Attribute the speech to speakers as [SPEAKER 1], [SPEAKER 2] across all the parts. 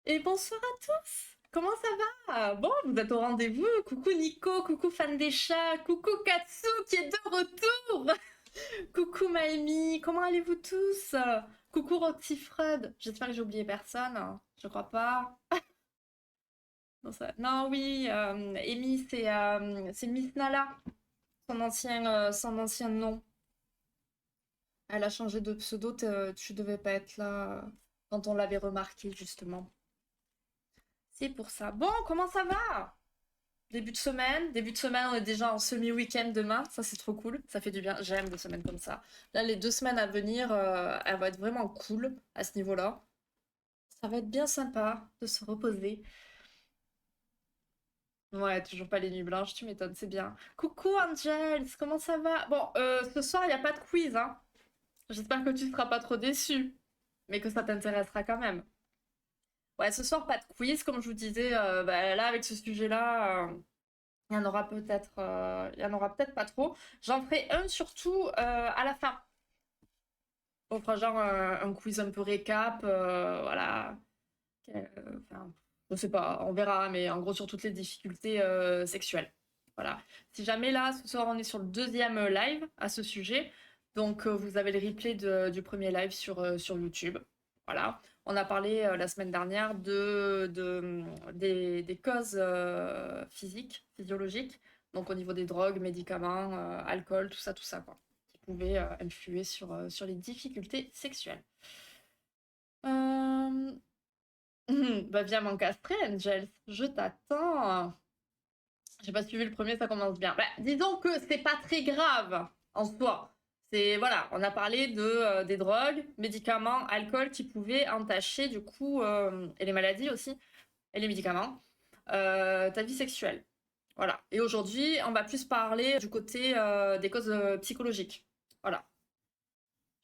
[SPEAKER 1] Et bonsoir à tous. Comment ça va? Bon, vous êtes au rendez-vous. Coucou Nico, coucou fan des chats, coucou Katsu qui est de retour. Coucou Maëmi, comment allez-vous tous? Coucou Roxy Freud. J'espère que j'ai oublié personne. Je crois pas. Non, non, oui, Amy, c'est Miss Nala, son ancien nom. Elle a changé de pseudo, tu devais pas être là quand on l'avait remarqué justement. C'est pour ça. Bon, comment ça va? Début de semaine, on est déjà en semi-week-end demain, ça c'est trop cool, ça fait du bien, j'aime des semaines comme ça. Là, les 2 semaines à venir, elles vont être vraiment cool à ce niveau-là. Ça va être bien sympa de se reposer. Ouais, toujours pas les nuits blanches, tu m'étonnes, c'est bien. Coucou Angels, comment ça va? Bon, ce soir, il n'y a pas de quiz, hein. J'espère que tu seras pas trop déçu, mais que ça t'intéressera quand même. Ouais, ce soir, pas de quiz, comme je vous disais, bah, là, avec ce sujet-là, il y en aura peut-être il y en aura peut-être pas trop. J'en ferai un surtout à la fin. On fera genre un quiz un peu récap, voilà. Enfin, je sais pas, on verra, mais en gros sur toutes les difficultés sexuelles. Voilà. Si jamais là, ce soir, on est sur le deuxième live à ce sujet. Donc vous avez le replay du premier live sur YouTube. Voilà. On a parlé la semaine dernière des causes physiques, physiologiques. Donc au niveau des drogues, médicaments, alcool, tout ça, quoi. Qui pouvaient influer sur les difficultés sexuelles. Euh, Bah viens m'encastrer, Angel. Je t'attends. J'ai pas suivi le premier, ça commence bien. Bah, disons que c'est pas très grave en soi. C'est voilà, on a parlé des drogues, médicaments, alcool qui pouvaient entacher du coup et les maladies aussi et les médicaments ta vie sexuelle. Voilà. Et aujourd'hui, on va plus parler du côté des causes psychologiques. Voilà.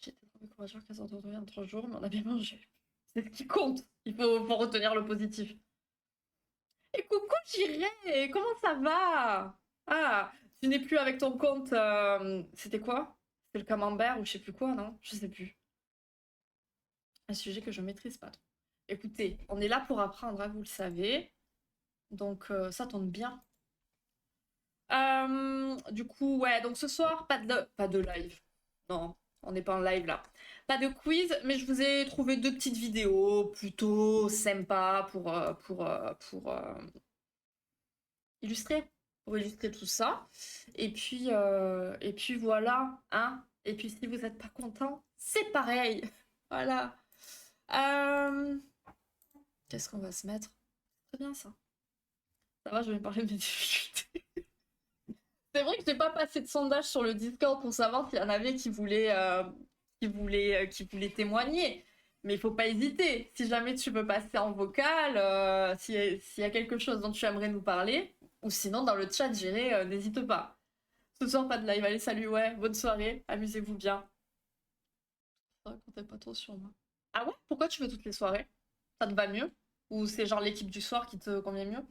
[SPEAKER 1] J'ai été trop courageux 15 heures en 3 jours, mais on a bien mangé. C'est ce qui compte. Faut retenir le positif. Et coucou Jiré, comment ça va? Ah, tu n'es plus avec ton compte. C'était quoi? C'était le camembert ou je sais plus quoi, non? Je sais plus. Un sujet que je maîtrise pas trop. Écoutez, on est là pour apprendre, hein, vous le savez. Donc ça tombe bien. Du coup, ouais, donc ce soir, pas de live. Non, on n'est pas en live là. Pas de quiz, mais je vous ai trouvé deux petites vidéos plutôt sympas illustrer, pour illustrer tout ça. Et puis voilà, hein. Et puis si vous n'êtes pas content, c'est pareil. Voilà. Euh, Qu'est-ce qu'on va se mettre? Très bien ça. Ça va, je vais parler de mes difficultés. C'est vrai que j'ai pas passé de sondage sur le Discord pour savoir s'il y en avait qui voulaient témoigner. Mais il faut pas hésiter. Si jamais tu veux passer en vocal, s'il y a quelque chose dont tu aimerais nous parler, ou sinon dans le chat, j'irai, n'hésite pas. Ce soir, pas de live. Allez, salut, ouais, bonne soirée, amusez-vous bien. Ça comptait pas trop sur moi. Ah ouais? Pourquoi tu veux toutes les soirées? Ça te va mieux? Ou c'est genre l'équipe du soir qui te convient mieux?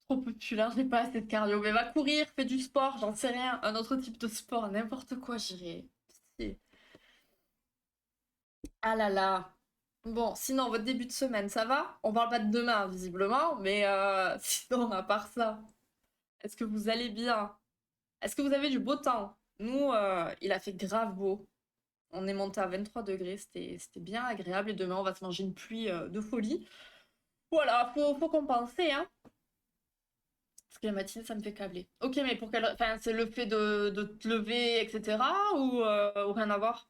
[SPEAKER 1] Trop populaire, j'ai pas assez de cardio. Mais va courir, fais du sport, j'en sais rien. Un autre type de sport, n'importe quoi, j'irai. Pitié. Ah là là. Bon, sinon, votre début de semaine, ça va? On parle pas de demain, visiblement, mais sinon, à part ça, est-ce que vous allez bien? Est-ce que vous avez du beau temps? Nous, il a fait grave beau. On est monté à 23 degrés, c'était bien agréable. Et demain, on va se manger une pluie de folie. Voilà, faut compenser, hein. Parce que la matinée, ça me fait câbler. Ok, mais pour quelle... Enfin, c'est le fait de te lever, etc. Ou rien à voir?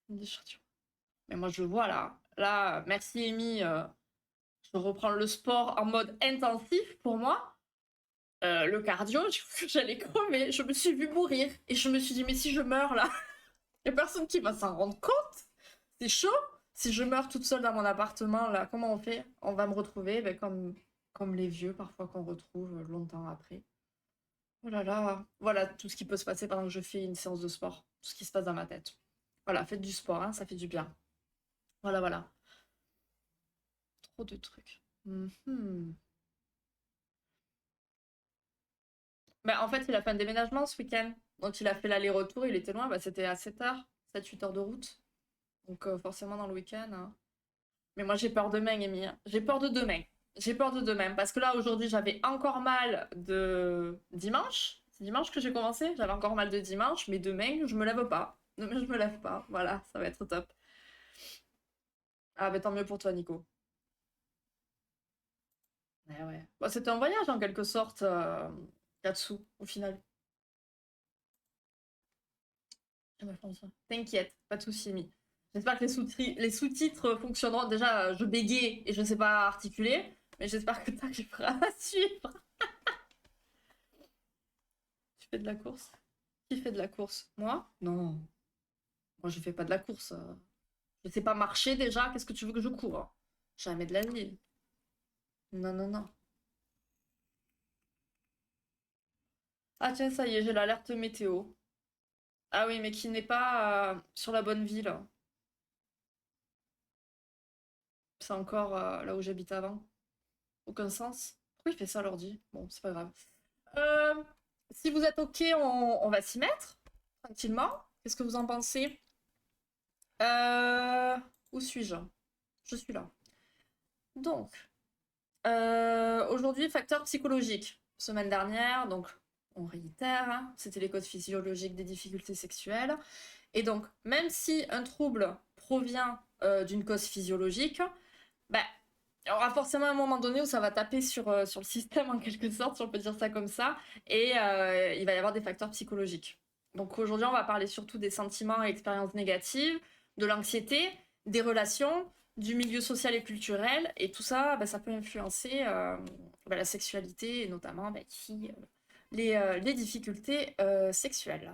[SPEAKER 1] Mais moi, je vois là. Là, merci Amy. Je reprends le sport en mode intensif pour moi. Le cardio, j'allais crever. Je me suis vue mourir. Et je me suis dit, mais si je meurs là, il n'y a personne qui va s'en rendre compte. C'est chaud. Si je meurs toute seule dans mon appartement, là, comment on fait? On va me retrouver ben, comme les vieux parfois qu'on retrouve longtemps après. Oh là là, voilà tout ce qui peut se passer pendant que je fais une séance de sport, tout ce qui se passe dans ma tête. Voilà, faites du sport, hein, ça fait du bien. Voilà, voilà. Trop de trucs. Mhm. Bah, en fait, il a fait un déménagement ce week-end. Donc, il a fait l'aller-retour, il était loin, bah, c'était à 7 heures, 7-8 heures de route. Donc, forcément, dans le week-end, hein. Mais moi, j'ai peur demain, Amy. J'ai peur de demain. J'ai peur de demain. Parce que là, aujourd'hui, j'avais encore mal de dimanche. C'est dimanche que j'ai commencé. J'avais encore mal de dimanche. Mais demain, je me lève pas. Demain, je me lève pas. Voilà, ça va être top. Ah, bah tant mieux pour toi, Nico. Ouais, ouais. Bah, c'était un voyage, en quelque sorte, Katsu, au final. Ah, bah, t'inquiète, pas de soucis, Mi. J'espère que les sous-titres fonctionneront. Déjà, je bégaye et je ne sais pas articuler. Mais j'espère que tu arriveras à suivre. Tu fais de la course? Qui fait de la course? Moi? Non. Moi, je fais pas de la course. Je sais pas marcher déjà. Qu'est-ce que tu veux que je cours? Jamais de la vie. Non, non, non. Ah tiens, ça y est, j'ai l'alerte météo. Ah oui, mais qui n'est pas sur la bonne ville. C'est encore là où j'habite avant. Aucun sens. Pourquoi il fait ça l'ordi? Bon, c'est pas grave. Euh, Si vous êtes ok, on va s'y mettre tranquillement. Qu'est-ce que vous en pensez? Euh, Où suis-je? Je suis là. Donc, aujourd'hui, facteur psychologique. Semaine dernière, donc on réitère, hein, c'était les causes physiologiques des difficultés sexuelles. Et donc, même si un trouble provient d'une cause physiologique, bah, il y aura forcément un moment donné où ça va taper sur le système en quelque sorte, si on peut dire ça comme ça, et il va y avoir des facteurs psychologiques. Donc aujourd'hui, on va parler surtout des sentiments et expériences négatives, de l'anxiété, des relations, du milieu social et culturel, et tout ça, bah, ça peut influencer bah, la sexualité, et notamment bah, ici, les difficultés sexuelles.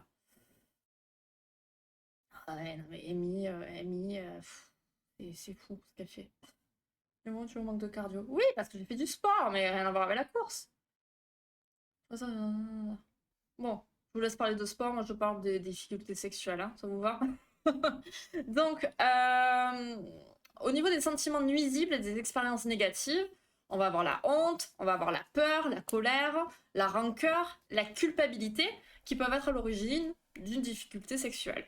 [SPEAKER 1] Ah ouais, non, mais Amy, c'est fou ce qu'elle fait. Mais bon, tu manques de cardio. Oui, parce que j'ai fait du sport, mais rien à voir avec la course. Bon, je vous laisse parler de sport, moi je parle des difficultés sexuelles, hein, ça vous va? Donc, au niveau des sentiments nuisibles et des expériences négatives, on va avoir la honte, on va avoir la peur, la colère, la rancœur, la culpabilité, qui peuvent être à l'origine d'une difficulté sexuelle.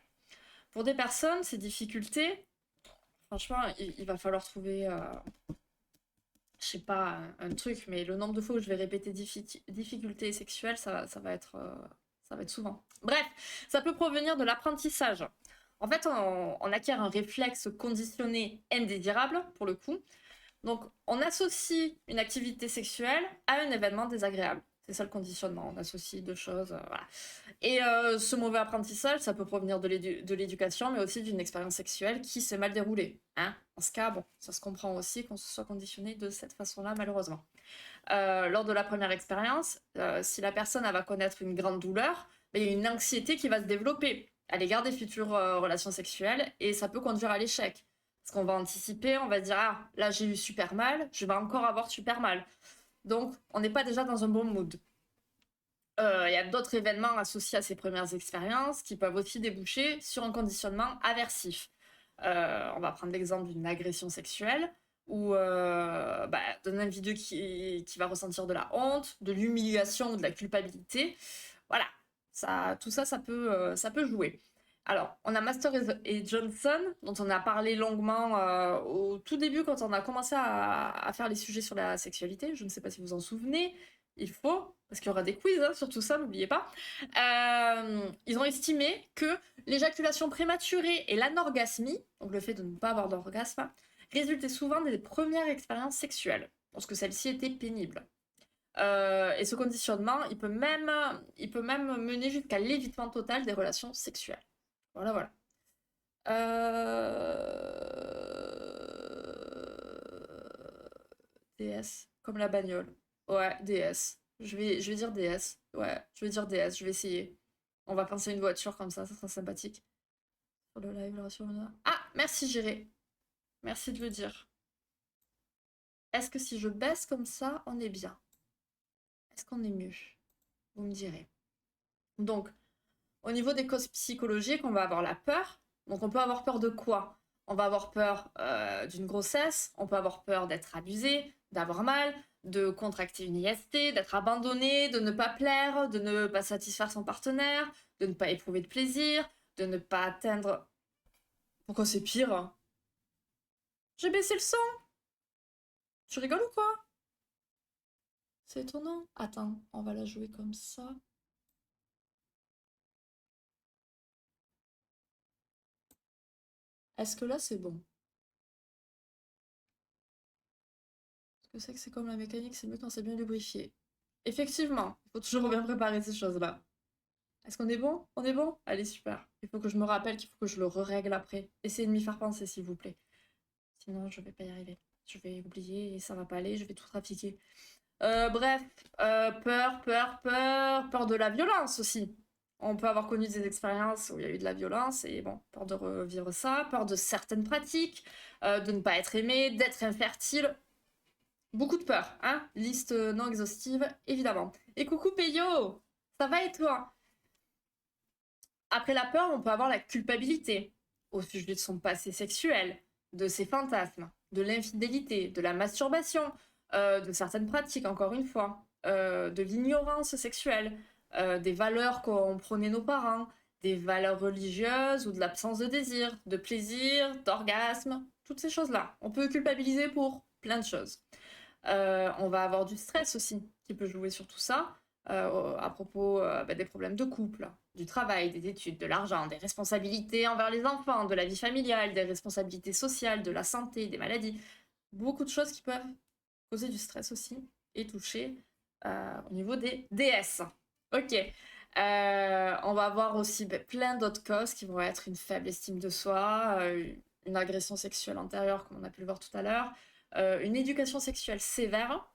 [SPEAKER 1] Pour des personnes, ces difficultés, franchement, il va falloir trouver je sais pas, un truc, mais le nombre de fois où je vais répéter difficultés sexuelles, ça va être souvent. Bref, ça peut provenir de l'apprentissage. En fait, on acquiert un réflexe conditionné indésirable, pour le coup. Donc, on associe une activité sexuelle à un événement désagréable. C'est ça le conditionnement, on associe deux choses. Voilà. Et ce mauvais apprentissage, ça peut provenir de l'éducation, mais aussi d'une expérience sexuelle qui s'est mal déroulée. Hein. En ce cas, bon, ça se comprend aussi qu'on se soit conditionné de cette façon-là, malheureusement. Lors de la première expérience, si la personne elle va connaître une grande douleur, il y a une anxiété qui va se développer à l'égard des futures relations sexuelles, et ça peut conduire à l'échec. Parce qu'on va anticiper, on va dire, ah, là j'ai eu super mal, je vais encore avoir super mal. Donc, on n'est pas déjà dans un bon mood. Il y a d'autres événements associés à ces premières expériences qui peuvent aussi déboucher sur un conditionnement aversif. On va prendre l'exemple d'une agression sexuelle ou d'un individu qui va ressentir de la honte, de l'humiliation ou de la culpabilité. Voilà, tout ça, ça peut jouer. Alors, on a Master et Johnson, dont on a parlé longuement au tout début quand on a commencé à faire les sujets sur la sexualité. Je ne sais pas si vous en souvenez. Il faut, parce qu'il y aura des quiz hein, sur tout ça, n'oubliez pas. Ils ont estimé que l'éjaculation prématurée et l'anorgasmie, donc le fait de ne pas avoir d'orgasme, résultaient souvent des premières expériences sexuelles, lorsque celles-ci étaient pénibles. Et ce conditionnement, il peut même mener jusqu'à l'évitement total des relations sexuelles. Voilà, voilà. DS, comme la bagnole. Ouais, DS. Je vais dire DS. Ouais, je vais dire DS, je vais essayer. On va penser à une voiture comme ça sera sympathique. Sur le live, là, sur le... Ah, merci Géré. Merci de le dire. Est-ce que si je baisse comme ça, on est bien? Est-ce qu'on est mieux? Vous me direz. Donc, au niveau des causes psychologiques, on va avoir la peur. Donc, on peut avoir peur de quoi? On va avoir peur d'une grossesse, on peut avoir peur d'être abusé, d'avoir mal, de contracter une IST, d'être abandonné, de ne pas plaire, de ne pas satisfaire son partenaire, de ne pas éprouver de plaisir, de ne pas atteindre... Pourquoi c'est pire? J'ai baissé le son. Tu rigoles ou quoi? C'est étonnant. Attends, on va la jouer comme ça. Est-ce que là, c'est bon? Parce que c'est comme la mécanique, c'est mieux quand c'est bien lubrifié. Effectivement, il faut toujours bien préparer ces choses-là. Est-ce qu'on est bon? On est bon? Allez, super. Il faut que je me rappelle qu'il faut que je le règle après. Essayez de m'y faire penser, s'il vous plaît. Sinon, je vais pas y arriver. Je vais oublier et ça va pas aller, je vais tout trafiquer. Bref, peur de la violence aussi. On peut avoir connu des expériences où il y a eu de la violence et bon, peur de revivre ça, peur de certaines pratiques, de ne pas être aimé, d'être infertile. Beaucoup de peur, hein? Liste non exhaustive, évidemment. Et coucou Peyo! Ça va et toi? Après la peur, on peut avoir la culpabilité au sujet de son passé sexuel, de ses fantasmes, de l'infidélité, de la masturbation, de certaines pratiques, encore une fois, de l'ignorance sexuelle, des valeurs qu'ont prôné nos parents, des valeurs religieuses ou de l'absence de désir, de plaisir, d'orgasme, toutes ces choses-là. On peut culpabiliser pour plein de choses. On va avoir du stress aussi qui peut jouer sur tout ça, à propos des problèmes de couple, du travail, des études, de l'argent, des responsabilités envers les enfants, de la vie familiale, des responsabilités sociales, de la santé, des maladies. Beaucoup de choses qui peuvent causer du stress aussi et toucher au niveau des DS. Ok. On va avoir aussi plein d'autres causes qui vont être une faible estime de soi, une agression sexuelle antérieure, comme on a pu le voir tout à l'heure, une éducation sexuelle sévère,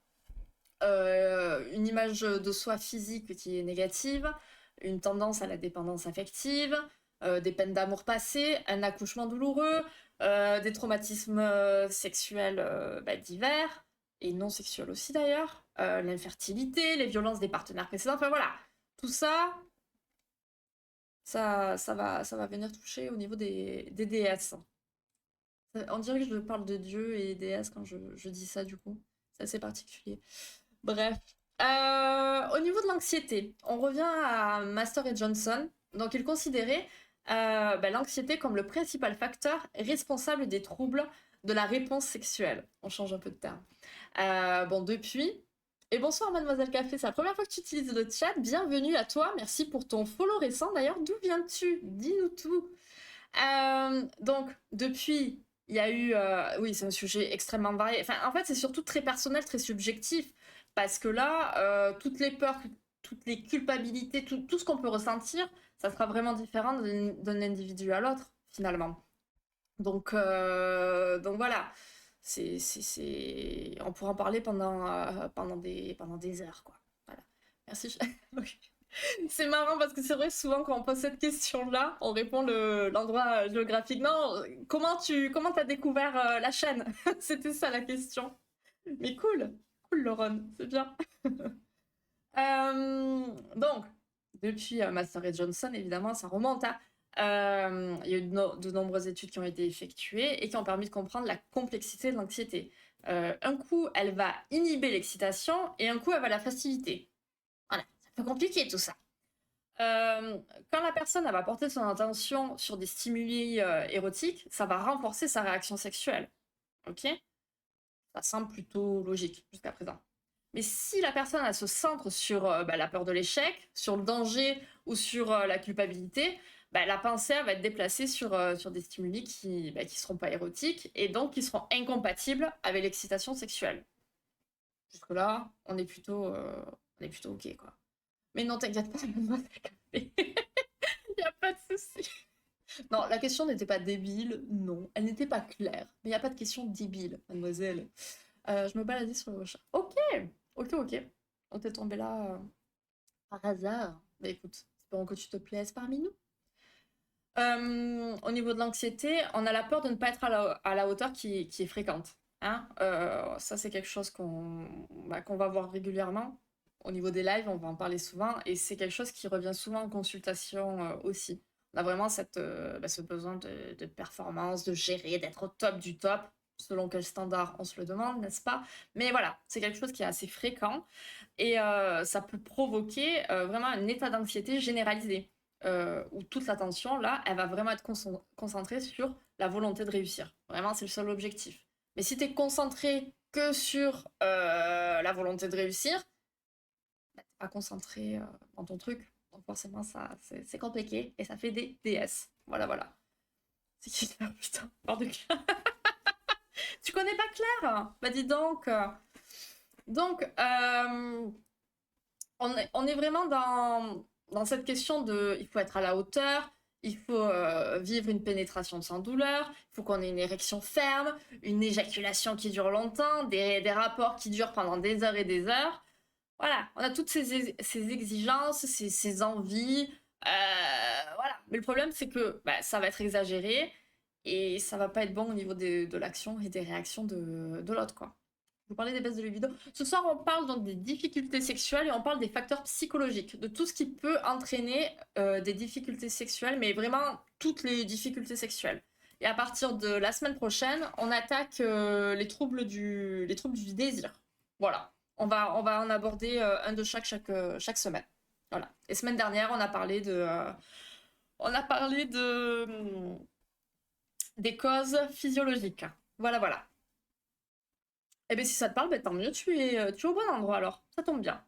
[SPEAKER 1] une image de soi physique qui est négative, une tendance à la dépendance affective, des peines d'amour passées, un accouchement douloureux, des traumatismes sexuels divers, et non sexuels aussi d'ailleurs, l'infertilité, les violences des partenaires précédents, enfin voilà, tout ça, ça va venir toucher au niveau des DS. On dirait que je parle de Dieu et DS quand je dis ça du coup, c'est assez particulier. Bref. Au niveau de l'anxiété, on revient à Master et Johnson. Donc, ils considéraient l'anxiété comme le principal facteur responsable des troubles de la réponse sexuelle. On change un peu de terme. Bon, depuis. Et bonsoir, Mademoiselle Café, c'est la première fois que tu utilises le chat. Bienvenue à toi. Merci pour ton follow récent. D'ailleurs, d'où viens-tu? Dis-nous tout. Donc, depuis, il y a eu. Oui, c'est un sujet extrêmement varié. Enfin, en fait, c'est surtout très personnel, très subjectif. Parce que là, toutes les peurs, toutes les culpabilités, tout ce qu'on peut ressentir, ça sera vraiment différent d'un individu à l'autre, finalement. Donc voilà. On pourra en parler pendant des heures, quoi. Voilà. Merci. Ok. C'est marrant parce que c'est vrai, souvent quand on pose cette question-là, on répond l'endroit géographique. Non, comment t'as découvert la chaîne? C'était ça la question. Mais cool, cool Lauren, c'est bien. Donc, depuis Master et Johnson, évidemment, ça remonte à. Il y a eu de nombreuses études qui ont été effectuées et qui ont permis de comprendre la complexité de l'anxiété. Un coup, elle va inhiber l'excitation et un coup, elle va la faciliter. Voilà, c'est un peu compliqué tout ça. Euh, Quand la personne elle va porter son attention sur des stimuli érotiques, ça va renforcer sa réaction sexuelle. Ok? Ça semble plutôt logique jusqu'à présent. Mais si la personne elle se centre sur la peur de l'échec, sur le danger ou sur la culpabilité, la pensée elle va être déplacée sur des stimuli qui seront pas érotiques et donc qui seront incompatibles avec l'excitation sexuelle. Jusque-là, on est plutôt ok, quoi. Mais non, t'inquiète pas, mademoiselle Café. Y a pas de souci. Non, la question n'était pas débile, non. Elle n'était pas claire. Mais il n'y a pas de question débile, mademoiselle. Je me baladais sur le chat. Ok, ok. On t'est tombé là par hasard. Mais écoute, espérons que tu te plaises parmi nous. Au niveau de l'anxiété, on a la peur de ne pas être à la hauteur qui est fréquente. Hein. Ça, c'est quelque chose qu'on va voir régulièrement. Au niveau des lives, on va en parler souvent. Et c'est quelque chose qui revient souvent en consultation aussi. On a vraiment ce besoin de performance, de gérer, d'être au top du top. Selon quel standard on se le demande, n'est-ce pas? Mais voilà, c'est quelque chose qui est assez fréquent. Et ça peut provoquer vraiment un état d'anxiété généralisé où toute l'attention, là, elle va vraiment être concentrée sur la volonté de réussir. Vraiment, c'est le seul objectif. Mais si tu es concentré que sur la volonté de réussir, bah, t'es pas concentré dans ton truc. Donc forcément, ça, c'est compliqué et ça fait des DS. Voilà, voilà. C'est qui ça, putain? Pardon. Tu connais pas Claire? Bah dis donc. Donc, on est vraiment dans cette question de il faut être à la hauteur, il faut vivre une pénétration sans douleur, il faut qu'on ait une érection ferme, une éjaculation qui dure longtemps, des rapports qui durent pendant des heures et des heures. Voilà, on a toutes ces exigences, ces envies. Voilà. Mais le problème, c'est que bah, ça va être exagéré et ça va pas être bon au niveau de l'action et des réactions de l'autre, quoi. Vous parlez des baisses de libido. Ce soir, on parle donc des difficultés sexuelles et on parle des facteurs psychologiques, de tout ce qui peut entraîner des difficultés sexuelles, mais vraiment toutes les difficultés sexuelles. Et à partir de la semaine prochaine, on attaque les troubles du désir. Voilà. On va en aborder un de chaque semaine. Voilà. Et semaine dernière, on a parlé des causes physiologiques. Voilà, voilà. Eh bien, si ça te parle, ben, tant mieux, tu es au bon endroit alors. Ça tombe bien.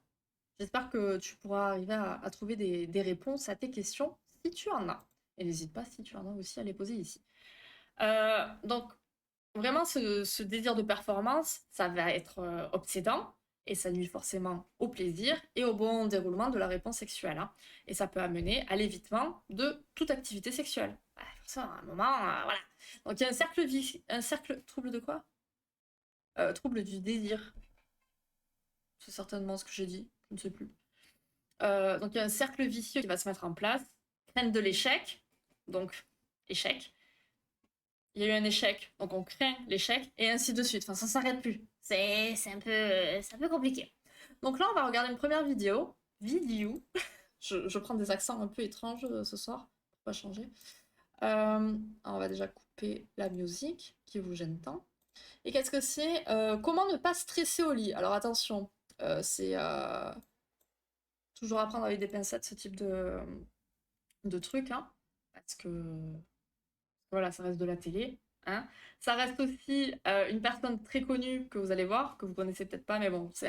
[SPEAKER 1] J'espère que tu pourras arriver à trouver des réponses à tes questions si tu en as. Et n'hésite pas si tu en as aussi à les poser ici. Donc, vraiment, ce désir de performance, ça va être obsédant et ça nuit forcément au plaisir et au bon déroulement de la réponse sexuelle, hein. Et ça peut amener à l'évitement de toute activité sexuelle. Bah, forcément, à un moment, voilà. Donc, il y a un cercle trouble de quoi? Trouble du désir. C'est certainement ce que j'ai dit, je ne sais plus. Donc il y a un cercle vicieux qui va se mettre en place. Crainte de l'échec, donc échec. Il y a eu un échec, donc on craint l'échec, et ainsi de suite. Enfin, ça s'arrête plus. C'est un peu compliqué. Donc là, on va regarder une première vidéo. Vidéo. Je prends des accents un peu étranges ce soir, pour pas changer. On va déjà couper la musique qui vous gêne tant. Et qu'est-ce que c'est? Comment ne pas stresser au lit? Alors attention, c'est toujours à prendre avec des pincettes ce type de truc, hein, parce que voilà, ça reste de la télé. Hein. Ça reste aussi une personne très connue que vous allez voir, que vous connaissez peut-être pas, mais bon, c'est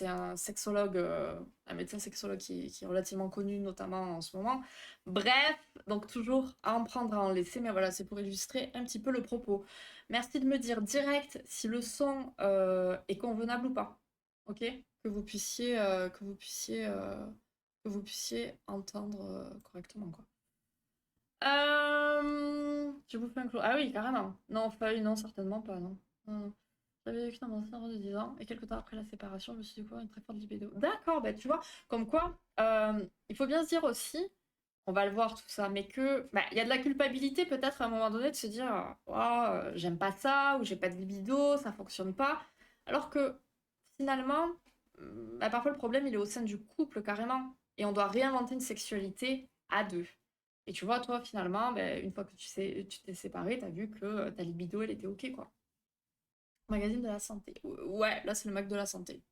[SPEAKER 1] un sexologue, un médecin sexologue qui est relativement connu, notamment en ce moment. Bref, donc toujours à en prendre, à en laisser, mais voilà, c'est pour illustrer un petit peu le propos. Merci de me dire direct si le son est convenable ou pas, ok? Que vous puissiez, que vous puissiez entendre correctement, quoi. J'ai bouffé un clou. Ah oui, carrément. Non, feuille, non, certainement pas, non. Non. J'avais vécu dans mon ancien de 10 ans, et quelques temps après la séparation, je me suis découvert une très forte libido. D'accord, bah tu vois, comme quoi, il faut bien se dire aussi, on va le voir tout ça, mais que bah, il y a de la culpabilité peut-être à un moment donné de se dire, oh, j'aime pas ça, ou j'ai pas de libido, ça fonctionne pas. Alors que finalement, bah, parfois le problème il est au sein du couple carrément, et on doit réinventer une sexualité à deux. Et tu vois, toi, finalement, ben, une fois que tu t'es séparé, t'as vu que ta libido, elle était OK, quoi. Magazine de la santé. Ouais, là, c'est le Mac de la santé.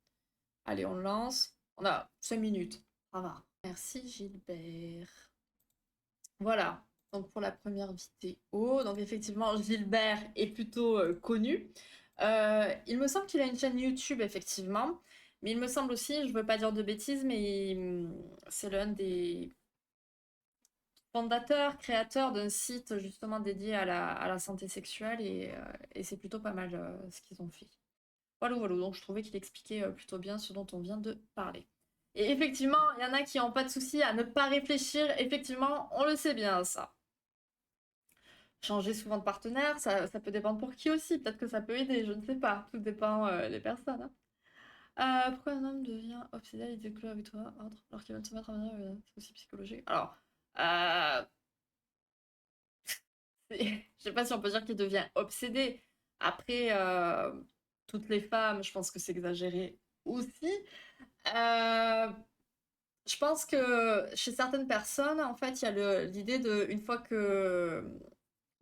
[SPEAKER 1] Allez, on le lance. On a 5 minutes. Ça va. Merci, Gilbert. Voilà. Donc, pour la première vidéo. Donc, effectivement, Gilbert est plutôt connu. Il me semble qu'il a une chaîne YouTube, effectivement. Mais il me semble aussi, je veux pas dire de bêtises, mais c'est l'un des fondateur, créateur d'un site justement dédié à la santé sexuelle et c'est plutôt pas mal ce qu'ils ont fait. Voilà, voilà, donc je trouvais qu'il expliquait plutôt bien ce dont on vient de parler. Et effectivement, il y en a qui n'ont pas de souci à ne pas réfléchir, effectivement, on le sait bien ça. Changer souvent de partenaire, ça peut dépendre pour qui aussi, peut-être que ça peut aider, je ne sais pas, tout dépend des personnes. Hein. Pourquoi un homme devient obsédé à l'idée de clore avec toi, autre, alors qu'il vient de se mettre à manière, c'est aussi psychologique. Alors, euh, je sais pas si on peut dire qu'il devient obsédé. Après, toutes les femmes, je pense que c'est exagéré aussi. Euh, je pense que chez certaines personnes, en fait, il y a l'idée de, une fois que...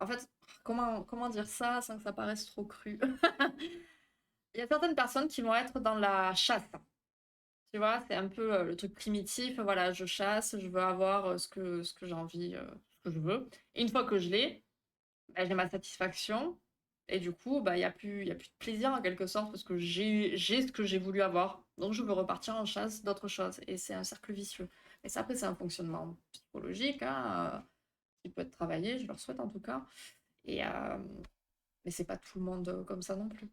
[SPEAKER 1] En fait, comment dire ça sans que ça paraisse trop cru? Il y a certaines personnes qui vont être dans la chasse. Tu vois, c'est un peu le truc primitif. Voilà, je chasse, je veux avoir ce que j'ai envie, ce que je veux. Et une fois que je l'ai, bah, j'ai ma satisfaction. Et du coup, bah, il y a plus de plaisir en quelque sorte parce que j'ai ce que j'ai voulu avoir. Donc je veux repartir en chasse d'autres choses. Et c'est un cercle vicieux. Et ça, après, c'est un fonctionnement psychologique hein, qui peut être travaillé, je leur souhaite en tout cas. Et, mais c'est pas tout le monde comme ça non plus.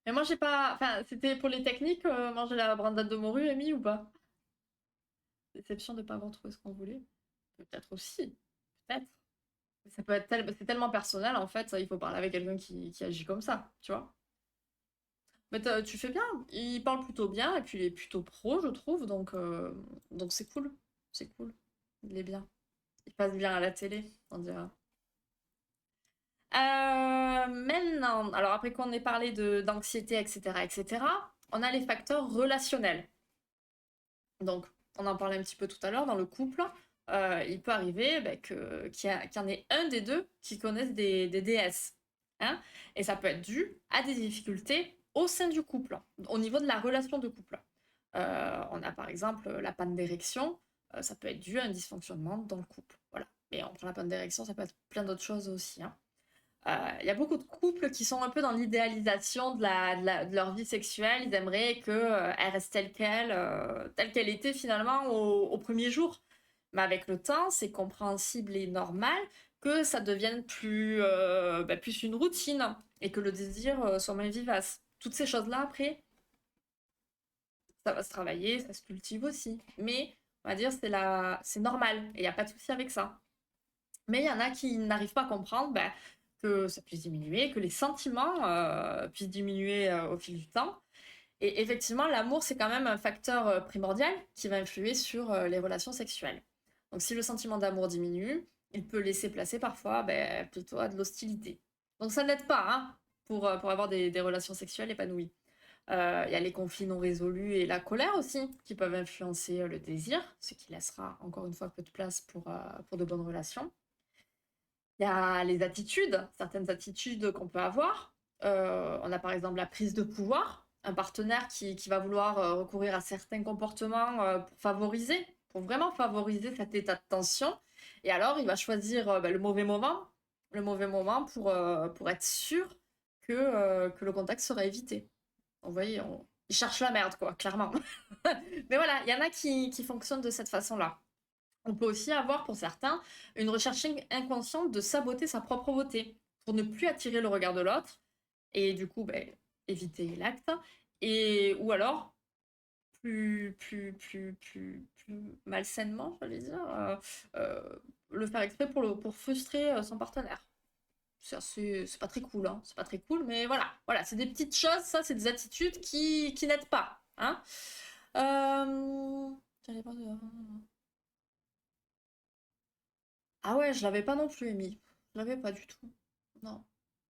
[SPEAKER 1] Mais moi, j'ai pas. Enfin, c'était pour les techniques, manger la brandade de morue, Amy, ou pas? Déception de ne pas avoir trouvé ce qu'on voulait. Peut-être aussi. Peut-être. Ça peut être c'est tellement personnel, en fait, ça, il faut parler avec quelqu'un qui agit comme ça, tu vois. Mais tu fais bien. Il parle plutôt bien, et puis il est plutôt pro, je trouve, donc c'est cool. C'est cool. Il est bien. Il passe bien à la télé, on dirait. Maintenant, alors après qu'on ait parlé d'anxiété, etc., etc., on a les facteurs relationnels. Donc, on en parlait un petit peu tout à l'heure, dans le couple, il peut arriver qu'il y en ait un des deux qui connaissent des DS. Hein, et ça peut être dû à des difficultés au sein du couple, au niveau de la relation de couple. On a par exemple la panne d'érection, ça peut être dû à un dysfonctionnement dans le couple. Voilà. Mais on prend la panne d'érection, ça peut être plein d'autres choses aussi. Hein. Il y a beaucoup de couples qui sont un peu dans l'idéalisation de leur vie sexuelle. Ils aimeraient qu'elle reste telle qu'elle était finalement au premier jour. Mais avec le temps, c'est compréhensible et normal que ça devienne plus une routine et que le désir soit moins vivace. Toutes ces choses-là, après, ça va se travailler, ça se cultive aussi. Mais on va dire c'est normal et il n'y a pas de souci avec ça. Mais il y en a qui n'arrivent pas à comprendre que ça puisse diminuer, que les sentiments puissent diminuer au fil du temps. Et effectivement, l'amour, c'est quand même un facteur primordial qui va influer sur les relations sexuelles. Donc si le sentiment d'amour diminue, il peut laisser placer parfois plutôt à de l'hostilité. Donc ça n'aide pas hein, pour avoir des relations sexuelles épanouies. Il y a les conflits non résolus et la colère aussi qui peuvent influencer le désir, ce qui laissera encore une fois peu de place pour de bonnes relations. Il y a les attitudes, certaines attitudes qu'on peut avoir. On a par exemple la prise de pouvoir, un partenaire qui va vouloir recourir à certains comportements pour vraiment favoriser cet état de tension. Et alors, il va choisir le mauvais moment pour être sûr que le contact sera évité. Vous voyez, il cherche la merde, quoi, clairement. Mais voilà, il y en a qui fonctionnent de cette façon-là. On peut aussi avoir, pour certains, une recherche inconsciente de saboter sa propre beauté pour ne plus attirer le regard de l'autre et du coup éviter l'acte. Ou alors, plus malsainement, j'allais dire, le faire exprès pour frustrer son partenaire. C'est pas très cool, hein. C'est pas très cool, mais voilà, c'est des petites choses, ça, c'est des attitudes qui n'aident pas. Hein. J'allais pas Ah ouais, je l'avais pas non plus, Amy. Je l'avais pas du tout. Non,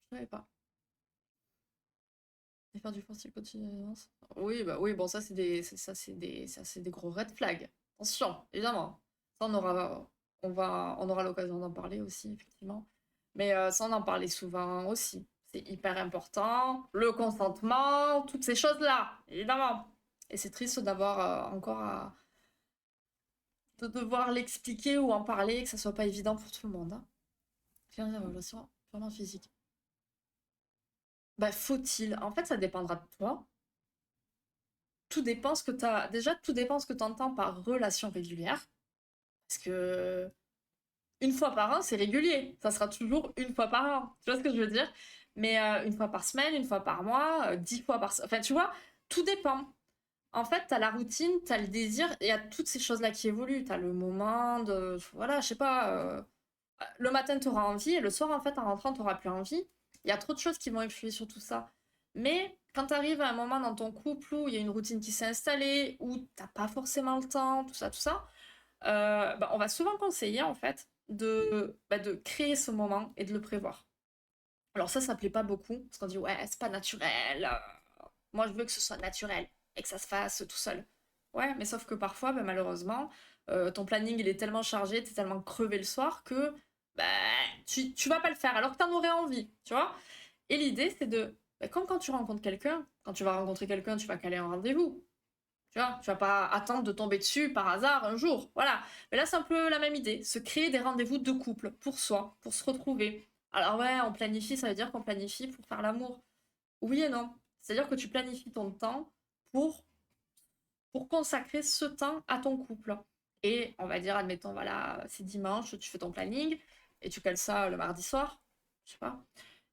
[SPEAKER 1] je l'avais pas. Et faire du forcing quotidien. Oui, bah oui, bon, ça c'est des gros red flags. Attention, évidemment. Ça on aura l'occasion d'en parler aussi, effectivement. Mais ça on en parlait souvent aussi. C'est hyper important. Le consentement, toutes ces choses-là, évidemment. Et c'est triste d'avoir de devoir l'expliquer ou en parler, que ça soit pas évident pour tout le monde. Hein. Faire des relations vraiment physiques. Bah, faut-il? En fait, ça dépendra de toi. Tout dépend ce que t'as. Déjà, tout dépend ce que tu entends par relation régulière. Parce que une fois par an, c'est régulier. Ça sera toujours une fois par an. Tu vois ce que je veux dire? Mais une fois par semaine, une fois par mois, 10 fois par... Enfin, tu vois, tout dépend. En fait, t'as la routine, t'as le désir, et il y a toutes ces choses-là qui évoluent. T'as le moment de... Voilà, je sais pas... le matin, tu auras envie, et le soir, en fait, en rentrant, tu n'auras plus envie. Il y a trop de choses qui vont influer sur tout ça. Mais quand tu arrives à un moment dans ton couple où il y a une routine qui s'est installée, où t'as pas forcément le temps, tout ça, on va souvent conseiller, en fait, de créer ce moment et de le prévoir. Alors ça plaît pas beaucoup, parce qu'on dit, ouais, c'est pas naturel. Moi, je veux que ce soit naturel et que ça se fasse tout seul. Ouais, mais sauf que parfois, malheureusement, ton planning, il est tellement chargé, t'es tellement crevé le soir que bah, tu vas pas le faire alors que t'en aurais envie, tu vois. Et l'idée, c'est comme quand tu rencontres quelqu'un, quand tu vas rencontrer quelqu'un, tu vas caler un rendez-vous. Tu vois, tu vas pas attendre de tomber dessus par hasard un jour. Voilà. Mais là, c'est un peu la même idée. Se créer des rendez-vous de couple pour soi, pour se retrouver, Alors ouais, on planifie, ça veut dire qu'on planifie pour faire l'amour. Oui et non. C'est-à-dire que tu planifies ton temps pour, pour consacrer ce temps à ton couple. Et on va dire, admettons, voilà, c'est dimanche, tu fais ton planning et tu cales ça le mardi soir, je sais pas.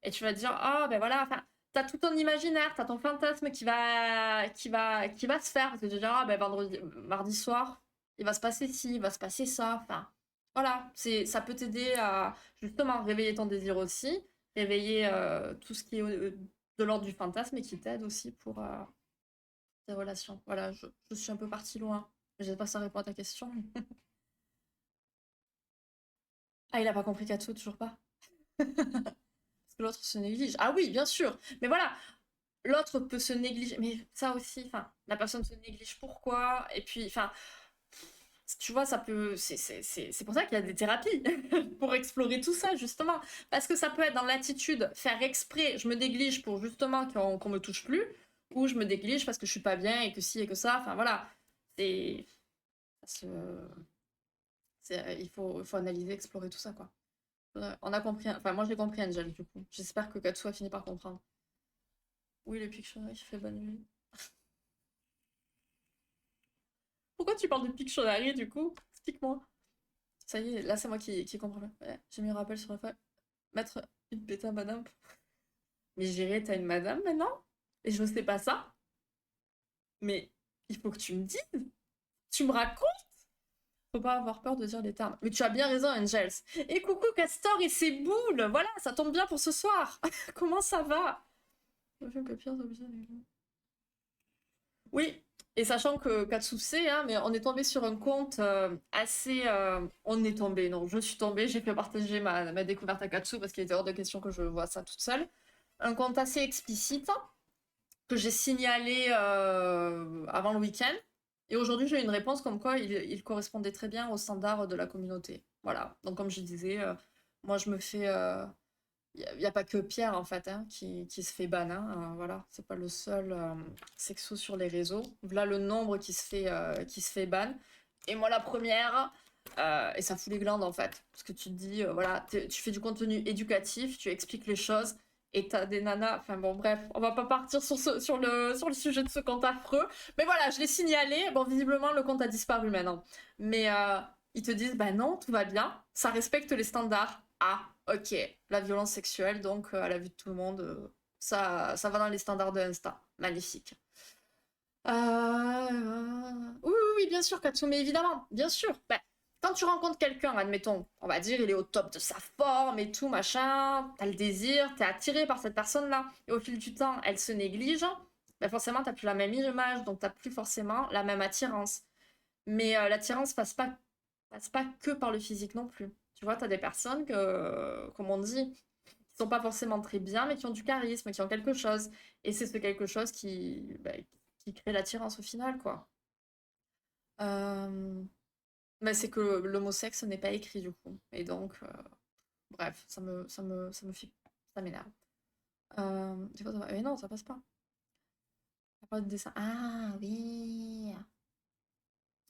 [SPEAKER 1] Et tu vas te dire, ah ben voilà, enfin, t'as tout ton imaginaire, t'as ton fantasme qui va se faire. Parce que tu te dis, ah ben vendredi, mardi soir, il va se passer ci, il va se passer ça. Enfin, voilà, ça peut t'aider à justement réveiller ton désir aussi, réveiller tout ce qui est de l'ordre du fantasme et qui t'aide aussi pour tes relations. Voilà, je suis un peu partie loin. Je sais pas si ça répond à ta question. Ah, il a pas compris Katsu, toujours pas. Parce que l'autre se néglige. Ah oui, bien sûr. Mais voilà, l'autre peut se négliger. Mais ça aussi, enfin, la personne se néglige pourquoi? Et puis, enfin, tu vois, ça peut. C'est pour ça qu'il y a des thérapies. Pour explorer tout ça, justement. Parce que ça peut être dans l'attitude, faire exprès, je me néglige pour justement qu'on me touche plus. Ou je me néglige parce que je suis pas bien et que ci et que ça. Enfin, voilà. C'est. ça il faut analyser, explorer tout ça, quoi. On a compris. Enfin, moi j'ai compris, Angel, du coup. J'espère que Katsu a fini par comprendre. Oui, le Pictionary fait bonne nuit. Pourquoi tu parles de Pictionary, du coup? Explique-moi. Ça y est, là c'est moi qui comprends bien. Ouais, j'ai mis un rappel sur la feuille. Mettre une bêta madame. Mais j'irai, t'as une madame maintenant? Et je sais pas ça? Mais il faut que tu me dises. Tu me racontes? Faut pas avoir peur de dire les termes. Mais tu as bien raison, Angels. Et coucou Castor et ses boules. Voilà, ça tombe bien pour ce soir. Comment ça va? Oui, et sachant que Katsuse, hein, mais on est tombé sur un compte assez. On est tombé, non, je suis tombée, j'ai fait partager ma découverte à Katsu parce qu'il était hors de question que je vois ça toute seule. Un compte assez explicite que j'ai signalé avant le week-end. Et aujourd'hui, j'ai eu une réponse comme quoi il correspondait très bien aux standards de la communauté. Voilà, donc comme je disais, moi je me fais. Il y a pas que Pierre en fait hein, qui se fait ban. Hein, voilà, c'est pas le seul sexo sur les réseaux. Voilà le nombre qui se fait ban. Et moi la première. Et ça fout les glandes en fait. Parce que tu te dis, voilà, tu fais du contenu éducatif, tu expliques les choses. Et t'as des nanas. Enfin bon, bref, on va pas partir sur le sujet de ce compte affreux. Mais voilà, je l'ai signalé. Bon, visiblement, le compte a disparu maintenant. Mais ils te disent, bah non, tout va bien. Ça respecte les standards. Ah, ok, la violence sexuelle, donc à la vue de tout le monde, ça va dans les standards de Insta. Magnifique. Oui, oui, oui, bien sûr, Katsume, évidemment, bien sûr. Ben, quand tu rencontres quelqu'un, admettons, on va dire, il est au top de sa forme et tout, machin, t'as le désir, t'es attiré par cette personne-là, et au fil du temps, elle se néglige, ben forcément, t'as plus la même image, donc t'as plus forcément la même attirance. Mais l'attirance passe pas que par le physique non plus. Tu vois, t'as des personnes que, comme on dit, qui sont pas forcément très bien, mais qui ont du charisme, qui ont quelque chose. Et c'est ce quelque chose qui crée l'attirance au final, quoi. Euh, Mais c'est que l'homosexe n'est pas écrit, du coup. Et donc, bref, ça me fait... Ça m'énerve. Des fois, mais non, ça passe pas. Y a pas de dessin. Ah, oui.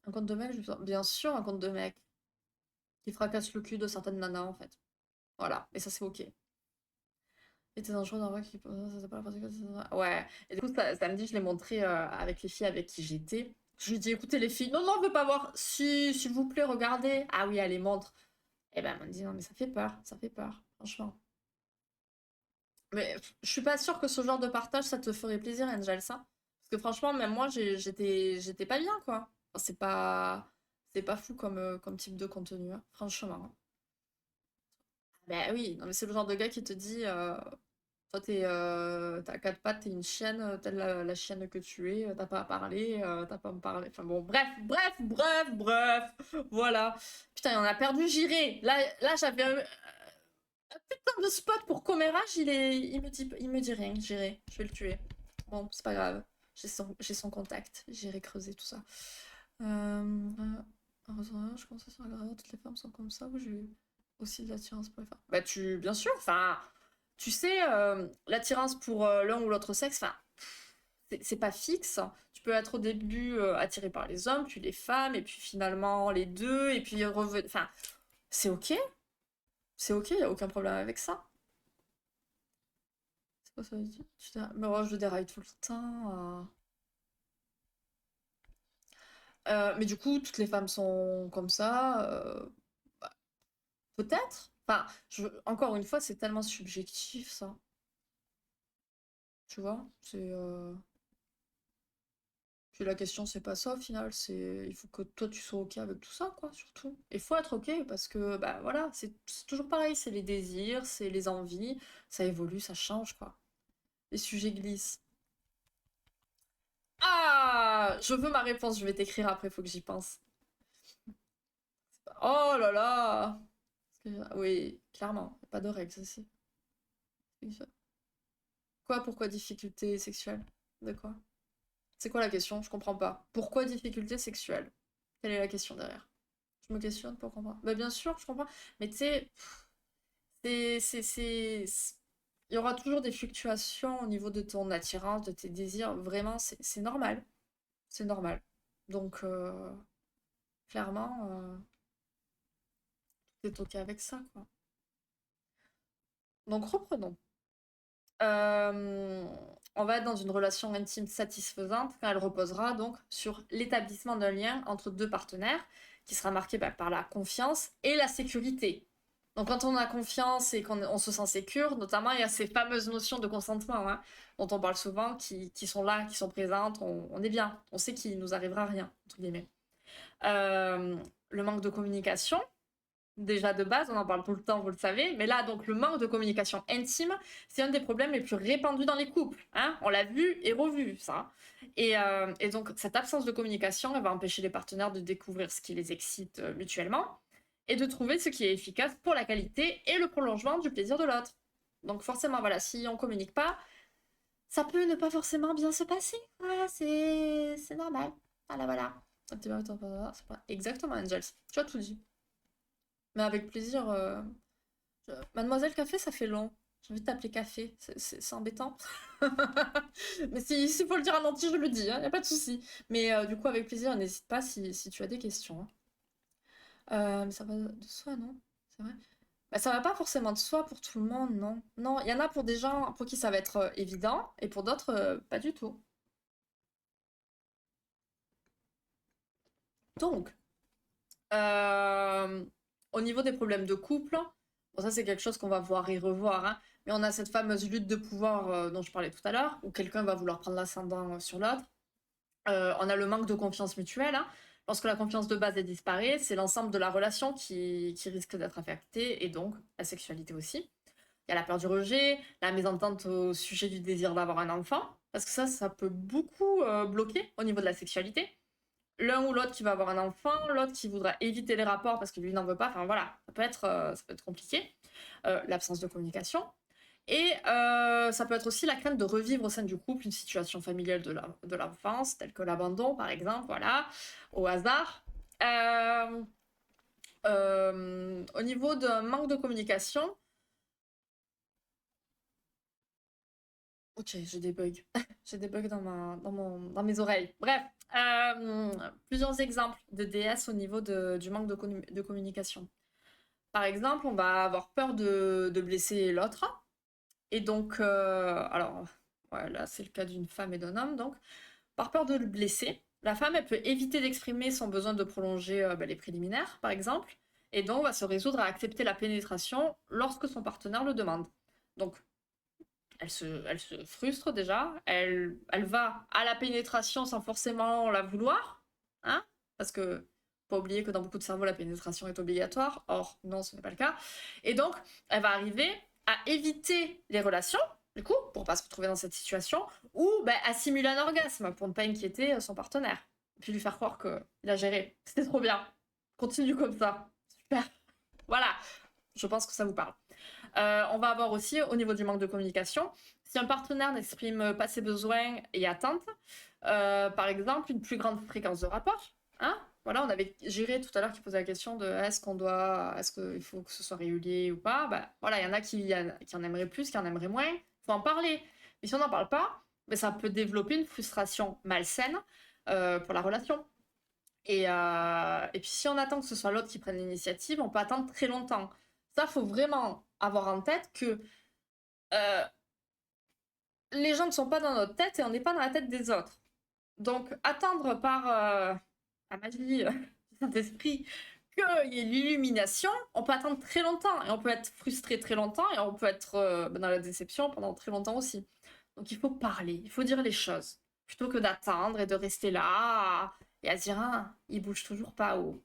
[SPEAKER 1] Un conte de mec, bien sûr, un conte de mec qui fracasse le cul de certaines nanas, en fait. Voilà, et ça, c'est ok. Et t'es dangereux d'un vrai qui... Ça, c'est pas la pratique, ouais. Et du coup, samedi, je l'ai montré avec les filles avec qui j'étais. Je lui ai dit, écoutez les filles, non, non, on veut pas voir. Si, s'il vous plaît, regardez. Ah oui, allez, montre. Et ben, elle m'a dit, non, mais ça fait peur, franchement. Mais je suis pas sûre que ce genre de partage, ça te ferait plaisir, Angel, ça. Parce que franchement, même moi, j'étais pas bien, quoi. Enfin, c'est pas fou comme type de contenu, hein, franchement. Ben oui, non, mais c'est le genre de gars qui te dit, toi, t'as quatre pattes, t'es une chienne, telle la chienne que tu es, t'as pas à parler, t'as pas à me parler. Enfin bon, bref, bref, bref, bref, voilà. Putain, il en a perdu, j'irai. Là j'avais un putain de spot pour commérage, il me dit rien, j'irai, je vais le tuer. Bon, c'est pas grave, j'ai son contact, j'irai creuser tout ça. Heureusement, je commence à faire grave, toutes les femmes sont comme ça, ou j'ai aussi de l'attirance pour les femmes. Bah bien sûr, enfin, tu sais, l'attirance pour l'un ou l'autre sexe, enfin, c'est pas fixe. Tu peux être au début attiré par les hommes, puis les femmes, et puis finalement les deux, et puis revenir. Enfin, c'est ok, y a aucun problème avec ça. Quoi ça veut dire? Mais ouais, je déraille tout le temps. Mais du coup, toutes les femmes sont comme ça. Bah, peut-être. Enfin, encore une fois, c'est tellement subjectif, ça. Tu vois? Puis la question, c'est pas ça au final, c'est il faut que toi tu sois ok avec tout ça, quoi, surtout. Il faut être ok parce que, bah voilà, c'est toujours pareil, c'est les désirs, c'est les envies, ça évolue, ça change, quoi. Les sujets glissent. Ah! Je veux ma réponse, je vais t'écrire après, faut que j'y pense. Oh là là! Oui, clairement, y a pas de règles, ici. Quoi, pourquoi difficulté sexuelle? De quoi? C'est quoi la question? Je comprends pas. Pourquoi difficulté sexuelle? Quelle est la question derrière? Je me questionne pour comprendre. Bah bien sûr, je comprends. Mais tu sais, il y aura toujours des fluctuations au niveau de ton attirance, de tes désirs. Vraiment, c'est normal. C'est normal. Donc, clairement, t'es ok avec ça, quoi. Donc, reprenons. Euh, on va être dans une relation intime satisfaisante quand elle reposera donc sur l'établissement d'un lien entre deux partenaires qui sera marqué par la confiance et la sécurité. Donc quand on a confiance et qu'on se sent sécure, notamment il y a ces fameuses notions de consentement hein, dont on parle souvent, qui sont là, qui sont présentes, on est bien, on sait qu'il nous arrivera rien, entre guillemets. Euh, le manque de communication, déjà de base, on en parle tout le temps, vous le savez, mais là, donc, le manque de communication intime, c'est un des problèmes les plus répandus dans les couples. Hein, on l'a vu et revu, ça. Et donc, cette absence de communication, elle va empêcher les partenaires de découvrir ce qui les excite mutuellement et de trouver ce qui est efficace pour la qualité et le prolongement du plaisir de l'autre. Donc, forcément, voilà, si on communique pas, ça peut ne pas forcément bien se passer. Voilà, c'est normal. Voilà, voilà. Exactement, Angels. Tu as tout dit. Mais avec plaisir. Mademoiselle Café, ça fait long. J'ai envie de t'appeler Café. C'est embêtant. Mais si faut le dire en entier, je le dis. Hein, y a pas de souci. Mais du coup, avec plaisir, n'hésite pas si tu as des questions. Hein. Mais ça va de soi, non? C'est vrai? Bah, ça va pas forcément de soi pour tout le monde, non. Non, il y en a pour des gens pour qui ça va être évident et pour d'autres, pas du tout. Donc, euh, au niveau des problèmes de couple, bon, ça c'est quelque chose qu'on va voir et revoir, hein, mais on a cette fameuse lutte de pouvoir dont je parlais tout à l'heure, où quelqu'un va vouloir prendre l'ascendant sur l'autre. On a le manque de confiance mutuelle. Hein. Lorsque la confiance de base est disparaît, c'est l'ensemble de la relation qui risque d'être affecté, et donc la sexualité aussi. Il y a la peur du rejet, la mésentente au sujet du désir d'avoir un enfant, parce que ça peut beaucoup bloquer au niveau de la sexualité. L'un ou l'autre qui va avoir un enfant, l'autre qui voudra éviter les rapports parce que lui n'en veut pas. Enfin voilà, ça peut être compliqué. L'absence de communication. Et ça peut être aussi la crainte de revivre au sein du couple une situation familiale de l'enfance, telle que l'abandon par exemple, voilà, au hasard. Euh, au niveau d'un manque de communication, ok, j'ai des bugs. J'ai des bugs dans mes oreilles. Bref, plusieurs exemples de DS au niveau du manque de communication. Par exemple, on va avoir peur de blesser l'autre. Et donc, alors, ouais, là, c'est le cas d'une femme et d'un homme. Donc, par peur de le blesser, la femme, elle peut éviter d'exprimer son besoin de prolonger les préliminaires, par exemple. Et donc, va se résoudre à accepter la pénétration lorsque son partenaire le demande. Donc, elle se frustre déjà, elle va à la pénétration sans forcément la vouloir, hein, parce que pas oublier que dans beaucoup de cerveaux, la pénétration est obligatoire, or non, ce n'est pas le cas. Et donc, elle va arriver à éviter les relations, du coup, pour pas se retrouver dans cette situation, ou ben, à simuler un orgasme pour ne pas inquiéter son partenaire. Puis lui faire croire qu'il a géré. C'était trop bien. Continue comme ça. Super. Voilà. Je pense que ça vous parle. On va avoir aussi, au niveau du manque de communication, si un partenaire n'exprime pas ses besoins et attentes, par exemple, une plus grande fréquence de rapport. Hein voilà, on avait géré tout à l'heure qui posait la question de est-ce qu'il faut que ce soit régulier ou pas. Bah, voilà, il y en a qui en aimeraient plus, qui en aimeraient moins. Il faut en parler. Mais si on n'en parle pas, bah, ça peut développer une frustration malsaine pour la relation. Et puis si on attend que ce soit l'autre qui prenne l'initiative, on peut attendre très longtemps. Ça, faut vraiment avoir en tête que les gens ne sont pas dans notre tête et on n'est pas dans la tête des autres. Donc, attendre par la magie du Saint-Esprit qu'il y ait l'illumination, on peut attendre très longtemps et on peut être frustré très longtemps et on peut être dans la déception pendant très longtemps aussi. Donc, il faut parler, il faut dire les choses plutôt que d'attendre et de rester là et à se dire ah, il bouge toujours pas ou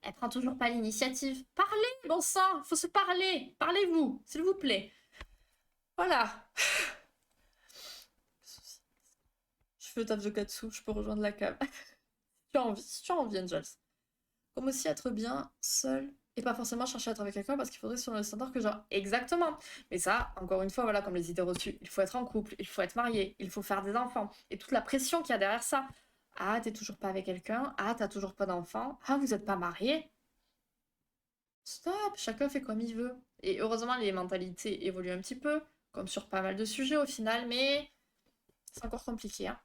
[SPEAKER 1] elle prend toujours pas l'initiative. Parlez, bon sang, il faut se parler. Parlez-vous, s'il vous plaît. Voilà. Je fais le taf de Katsu, je peux rejoindre la cave. Si tu as envie, Angels. Comme aussi être bien seul et pas forcément chercher à être avec quelqu'un parce qu'il faudrait sur le standard que genre exactement. Mais ça, encore une fois, voilà, comme les idées reçues, il faut être en couple, il faut être marié, il faut faire des enfants et toute la pression qu'il y a derrière ça. Ah, t'es toujours pas avec quelqu'un. Ah, t'as toujours pas d'enfant. Ah, vous êtes pas marié. Stop, chacun fait comme il veut. Et heureusement, les mentalités évoluent un petit peu, comme sur pas mal de sujets au final, mais c'est encore compliqué, hein.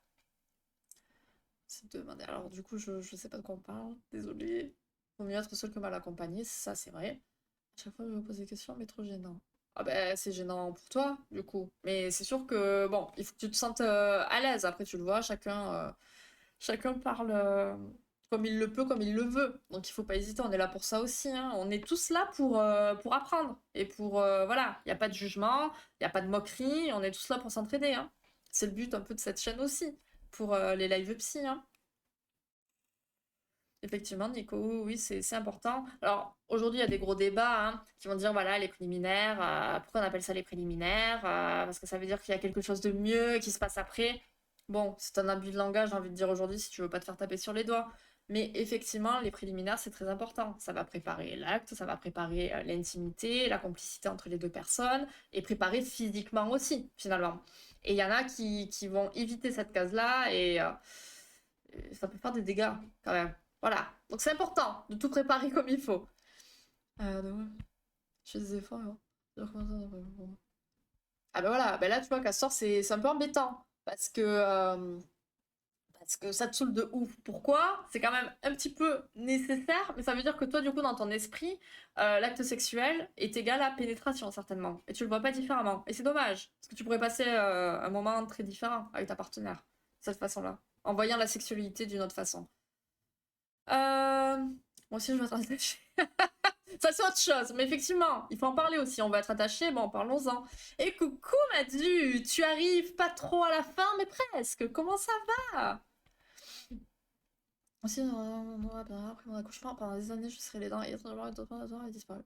[SPEAKER 1] C'est demander. Alors, du coup, je sais pas de quoi on parle, désolée. Vaut mieux être seul que mal accompagné, ça c'est vrai. À chaque fois, je me pose des questions, mais trop gênant. Ah ben, c'est gênant pour toi, du coup. Mais c'est sûr que, bon, il faut que tu te sentes à l'aise. Après, tu le vois, chacun parle comme il le peut, comme il le veut. Donc, il faut pas hésiter, on est là pour ça aussi, hein. On est tous là pour apprendre. Et pour, voilà, il n'y a pas de jugement, il n'y a pas de moquerie, on est tous là pour s'entraider, hein. C'est le but un peu de cette chaîne aussi, pour les live psy, hein. Effectivement, Nico, oui, c'est important. Alors, aujourd'hui, il y a des gros débats hein, qui vont dire, voilà, les préliminaires, pourquoi on appelle ça les préliminaires parce que ça veut dire qu'il y a quelque chose de mieux qui se passe après. Bon, c'est un abus de langage, j'ai envie de dire aujourd'hui, si tu veux pas te faire taper sur les doigts. Mais effectivement, les préliminaires, c'est très important. Ça va préparer l'acte, ça va préparer l'intimité, la complicité entre les deux personnes, et préparer physiquement aussi, finalement. Et il y en a qui vont éviter cette case-là, et ça peut faire des dégâts, quand même. Voilà. Donc c'est important de tout préparer comme il faut. Ouais. Je fais des efforts, hein. Ah ben voilà, ben là tu vois Castor c'est un peu embêtant parce que ça te saoule de ouf. Pourquoi? C'est quand même un petit peu nécessaire, mais ça veut dire que toi du coup dans ton esprit, l'acte sexuel est égal à pénétration certainement. Et tu le vois pas différemment. Et c'est dommage, parce que tu pourrais passer un moment très différent avec ta partenaire, de cette façon-là, en voyant la sexualité d'une autre façon. Moi aussi, je vais être attachée. Ça, c'est autre chose. Mais effectivement, il faut en parler aussi. On va être attaché. Bon, parlons-en. Et coucou, Madu. Tu arrives pas trop à la fin, mais presque. Comment ça va? Aussi, après mon accouchement, pendant des années, je serai les dents et a disparu.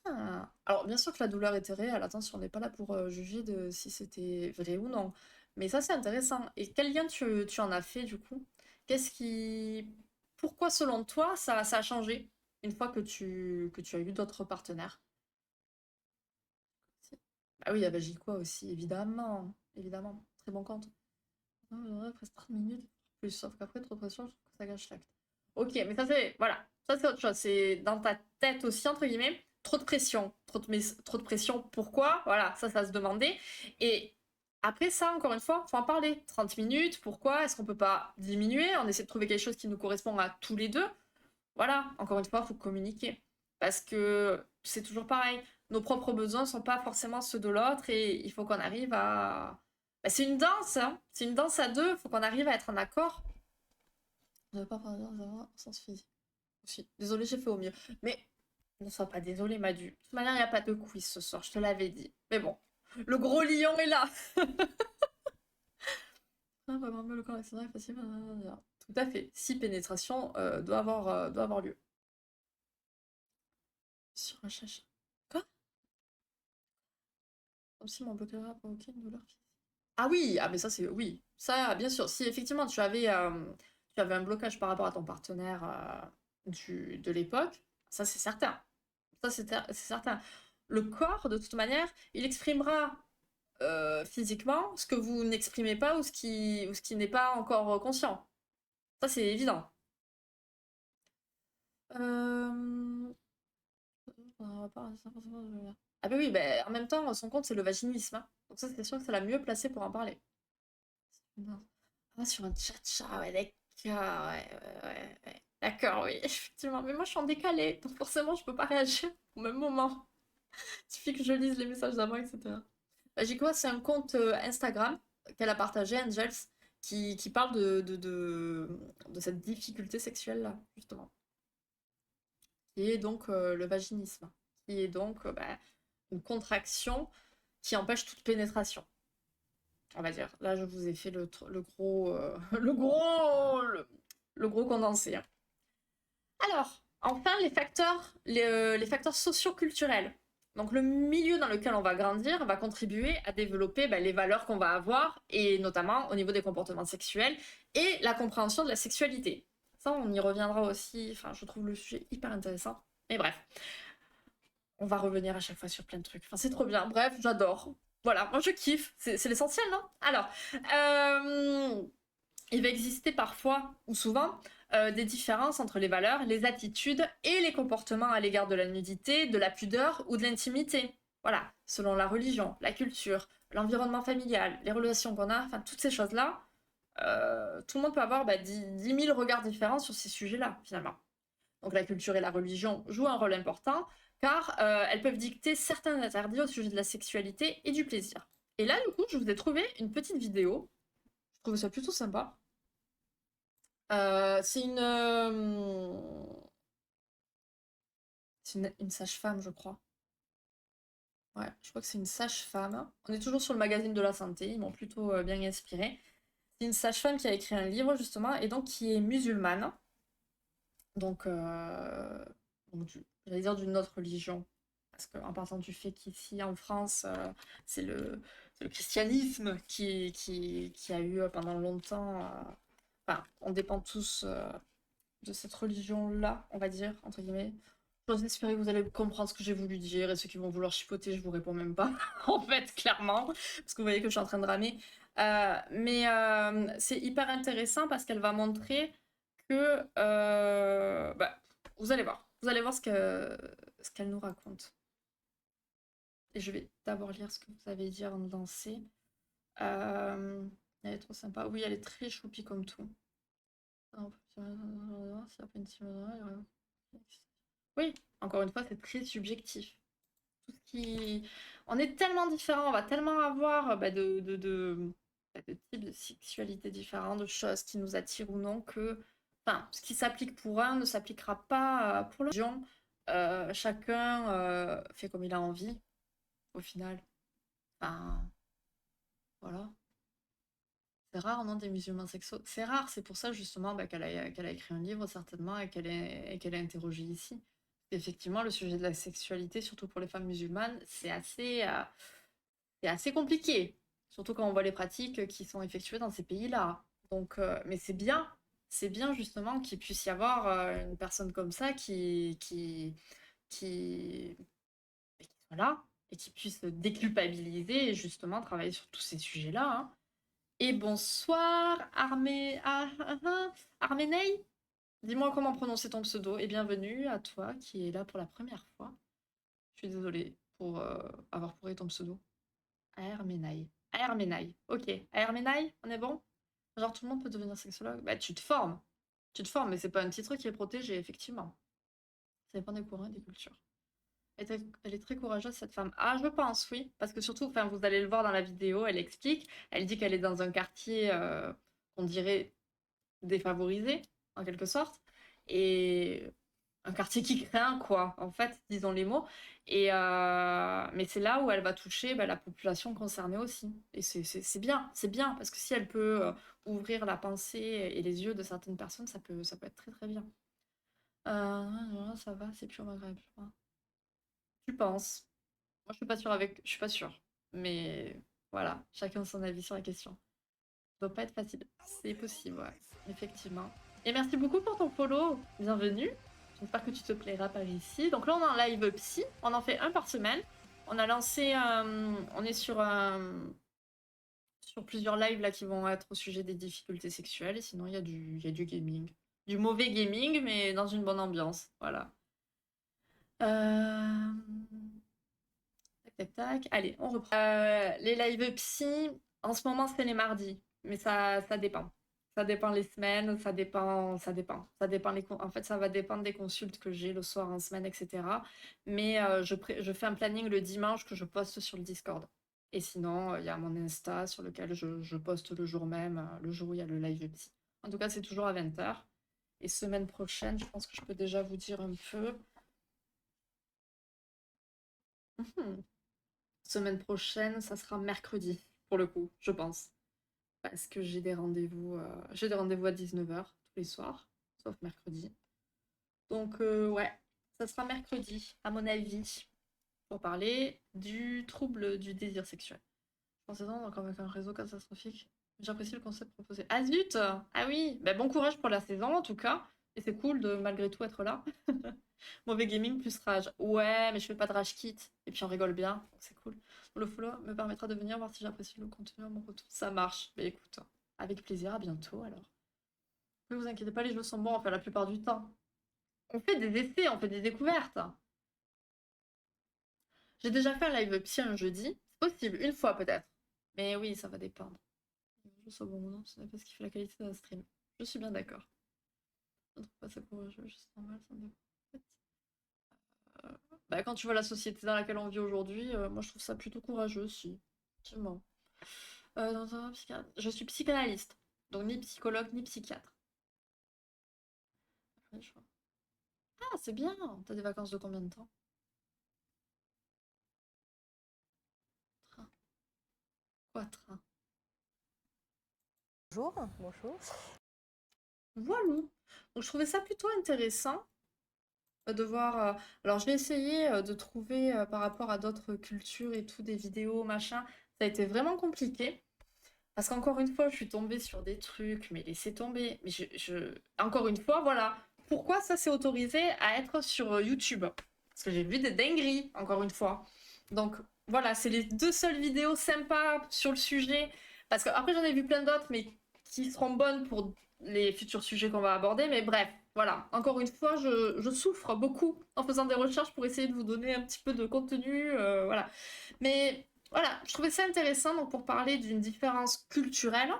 [SPEAKER 1] Ah. Alors, bien sûr que la douleur était réelle. Attention, on n'est pas là pour juger de si c'était vrai ou non. Mais ça, c'est intéressant. Et quel lien tu en as fait, du coup? Qu'est-ce qui... Pourquoi, selon toi, ça a changé une fois que tu as eu d'autres partenaires? Ah oui, il y avait J-Quoi aussi, évidemment. Évidemment. Très bon compte. Presque 30 minutes plus. Sauf qu'après, trop de pression, je trouve que ça gâche l'acte. Ok, mais ça, c'est... Voilà. Ça, c'est autre chose. C'est dans ta tête aussi, entre guillemets. Trop de pression. Trop de pression. Pourquoi? Voilà, ça se demandait. Et après ça, encore une fois, faut en parler. 30 minutes, pourquoi? Est-ce qu'on peut pas diminuer? On essaie de trouver quelque chose qui nous correspond à tous les deux. Voilà, encore une fois, il faut communiquer. Parce que c'est toujours pareil. Nos propres besoins sont pas forcément ceux de l'autre et il faut qu'on arrive à... Bah, c'est une danse, hein. C'est une danse à deux. Il faut qu'on arrive à être en accord. On ne veut pas parler en sens physique aussi. Désolée, j'ai fait au mieux. Mais ne sois pas désolée, Madu. De toute manière, il n'y a pas de quiz ce soir, je te l'avais dit. Mais bon, le gros lion est là. Ah, vraiment, le corps accident est facile. Tout à fait. Si pénétration doit avoir lieu. Sur un chacha. Quoi? Comme si mon blocage a provoqué une douleur physique. Ah oui, ah mais ça c'est oui. Ça, bien sûr, si effectivement tu avais un blocage par rapport à ton partenaire de l'époque, ça c'est certain. Ça c'est certain. Le corps, de toute manière, il exprimera physiquement ce que vous n'exprimez pas ou ce qui n'est pas encore conscient. Ça c'est évident. Euh, Ah bah oui, bah, en même temps, son compte c'est le vaginisme, hein. Donc ça c'est sûr que c'est la mieux placée pour en parler. Non. Ah, sur un tcha-tcha, ouais, d'accord, ouais. D'accord, oui, effectivement. Mais moi, je suis en décalé, donc forcément, je peux pas réagir au même moment. Il suffit que je lise les messages d'avant, etc. Jikoa, c'est un compte Instagram qu'elle a partagé, Angels, qui parle de cette difficulté sexuelle-là, justement, qui est donc le vaginisme, qui est donc bah, une contraction qui empêche toute pénétration, on va dire. Là, je vous ai fait le gros, le gros condensé, hein. Alors, enfin, les facteurs socio-culturels. Donc, le milieu dans lequel on va grandir va contribuer à développer bah, les valeurs qu'on va avoir, et notamment au niveau des comportements sexuels et la compréhension de la sexualité. Ça, on y reviendra aussi. Enfin, je trouve le sujet hyper intéressant. Mais bref, on va revenir à chaque fois sur plein de trucs. Enfin, c'est trop bien. Bref, j'adore. Voilà, moi je kiffe. C'est l'essentiel, non? Alors, euh, il va exister parfois, ou souvent, des différences entre les valeurs, les attitudes et les comportements à l'égard de la nudité, de la pudeur ou de l'intimité. Voilà, selon la religion, la culture, l'environnement familial, les relations qu'on a, enfin toutes ces choses-là, tout le monde peut avoir 10 000 regards différents sur ces sujets-là, finalement. Donc la culture et la religion jouent un rôle important, car elles peuvent dicter certains interdits au sujet de la sexualité et du plaisir. Et là, du coup, je vous ai trouvé une petite vidéo. Je trouve ça plutôt sympa. C'est une sage-femme, je crois. Ouais, je crois que c'est une sage-femme. On est toujours sur le magazine de la santé, ils m'ont plutôt bien inspiré. C'est une sage-femme qui a écrit un livre, justement, et donc qui est musulmane. Donc, j'allais dire d'une autre religion. Parce qu'en partant du fait qu'ici, en France, c'est le christianisme qui a eu pendant longtemps. Enfin, on dépend tous de cette religion-là, on va dire, entre guillemets. J'ose espérer que vous allez comprendre ce que j'ai voulu dire, et ceux qui vont vouloir chipoter, je vous réponds même pas, en fait, clairement, parce que vous voyez que je suis en train de ramer. Mais c'est hyper intéressant parce qu'elle va montrer que... bah, vous allez voir ce qu'elle nous raconte. Et je vais d'abord lire ce que vous avez dit avant de lancer. Elle est trop sympa. Oui, elle est très choupie comme tout. Oui, encore une fois, c'est très subjectif. Tout ce qui... On est tellement différents, on va tellement avoir de types de sexualité différents, de choses qui nous attirent ou non, que enfin, ce qui s'applique pour un ne s'appliquera pas pour l'autre. Chacun fait comme il a envie, au final. Enfin, voilà. C'est rare, non, des musulmans sexos. C'est rare, c'est pour ça justement qu'elle a écrit un livre certainement et qu'elle est interrogée ici. Effectivement, le sujet de la sexualité, surtout pour les femmes musulmanes, c'est assez compliqué. Surtout quand on voit les pratiques qui sont effectuées dans ces pays-là. Donc, mais c'est bien justement qu'il puisse y avoir une personne comme ça qui, qui soit là et qui puisse déculpabiliser et justement travailler sur tous ces sujets-là, hein. Et bonsoir, Arménei. Dis-moi comment prononcer ton pseudo et bienvenue à toi qui est là pour la première fois. Je suis désolée pour avoir pourri ton pseudo. Arménei. Arménei. Ok. Arménei, on est bon? Genre tout le monde peut devenir sexologue? Bah tu te formes. Tu te formes, mais c'est pas un titre qui est protégé, effectivement. Ça dépend des courants et des cultures. Elle est très courageuse, cette femme. Ah, je pense, oui. Parce que surtout, enfin, vous allez le voir dans la vidéo, elle explique. Elle dit qu'elle est dans un quartier, on dirait, défavorisé, en quelque sorte. Et un quartier qui craint, quoi, en fait, disons les mots. Mais c'est là où elle va toucher bah, la population concernée aussi. Et c'est bien, parce que si elle peut ouvrir la pensée et les yeux de certaines personnes, ça peut être très très bien. Ça va, c'est plus au Maghreb, je crois. Tu penses? Moi, je suis pas sûre. Mais voilà, chacun son avis sur la question. Ça doit pas être facile. C'est possible, ouais, effectivement. Et merci beaucoup pour ton follow. Bienvenue. J'espère que tu te plairas par ici. Donc là, on est en live psy. On en fait un par semaine. On a lancé, on est sur plusieurs lives là qui vont être au sujet des difficultés sexuelles. Et sinon, il y a du gaming. Du mauvais gaming, mais dans une bonne ambiance. Voilà. Euh, Tac, tac, tac. Allez, on reprend. Les lives psy, en ce moment, c'est les mardis. Mais ça dépend. Ça dépend les semaines, ça dépend, ça dépend. Ça dépend en fait, ça va dépendre des consultes que j'ai le soir en semaine, etc. Mais je fais un planning le dimanche que je poste sur le Discord. Et sinon, il y a mon Insta sur lequel je poste le jour même, le jour où il y a le live psy. En tout cas, c'est toujours à 20h. Et semaine prochaine, je pense que je peux déjà vous dire un peu. Mhm. Semaine prochaine, ça sera mercredi, pour le coup, je pense. Parce que j'ai des rendez-vous à 19h tous les soirs, sauf mercredi. Donc, ouais, ça sera mercredi, à mon avis, pour parler du trouble du désir sexuel. Pensez-en, donc avec un réseau catastrophique. J'apprécie le concept proposé. Ah zut! Ah oui! Bah, bon courage pour la saison, en tout cas. Et c'est cool de, malgré tout, être là. Mauvais gaming plus rage. Ouais, mais je fais pas de rage kit. Et puis on rigole bien, donc c'est cool. Le follow me permettra de venir voir si j'apprécie le contenu à mon retour. Ça marche. Mais écoute, avec plaisir, à bientôt alors. Ne vous inquiétez pas, les jeux sont bons, enfin la plupart du temps. On fait des essais, on fait des découvertes. J'ai déjà fait un live psy un jeudi. C'est possible, une fois peut-être. Mais oui, ça va dépendre. Je sois bon ou non, ce n'est pas ce qui fait la qualité d'un stream. Je suis bien d'accord. Je ne trouve pas ça courageux, juste normal, ça me dérange. En fait, bah, quand tu vois la société dans laquelle on vit aujourd'hui, moi je trouve ça plutôt courageux, si. Effectivement. Dans un psychiatre. Je suis psychanalyste, donc ni psychologue ni psychiatre. Après, ah, c'est bien! T'as des vacances de combien de temps? Train. Quoi, train?
[SPEAKER 2] Bonjour, bonjour.
[SPEAKER 1] Voilà. Donc je trouvais ça plutôt intéressant de voir. Alors je vais essayer de trouver par rapport à d'autres cultures et tout, des vidéos, machin. Ça a été vraiment compliqué. Parce qu'encore une fois, je suis tombée sur des trucs, mais laissez tomber. Mais encore une fois, voilà. Pourquoi ça s'est autorisé à être sur YouTube? Parce que j'ai vu des dingueries, encore une fois. Donc voilà, c'est les deux seules vidéos sympas sur le sujet. Parce que après j'en ai vu plein d'autres, mais qui seront bonnes pour les futurs sujets qu'on va aborder. Mais bref, voilà. Encore une fois, je souffre beaucoup en faisant des recherches pour essayer de vous donner un petit peu de contenu. Voilà. Mais voilà, je trouvais ça intéressant donc, pour parler d'une différence culturelle.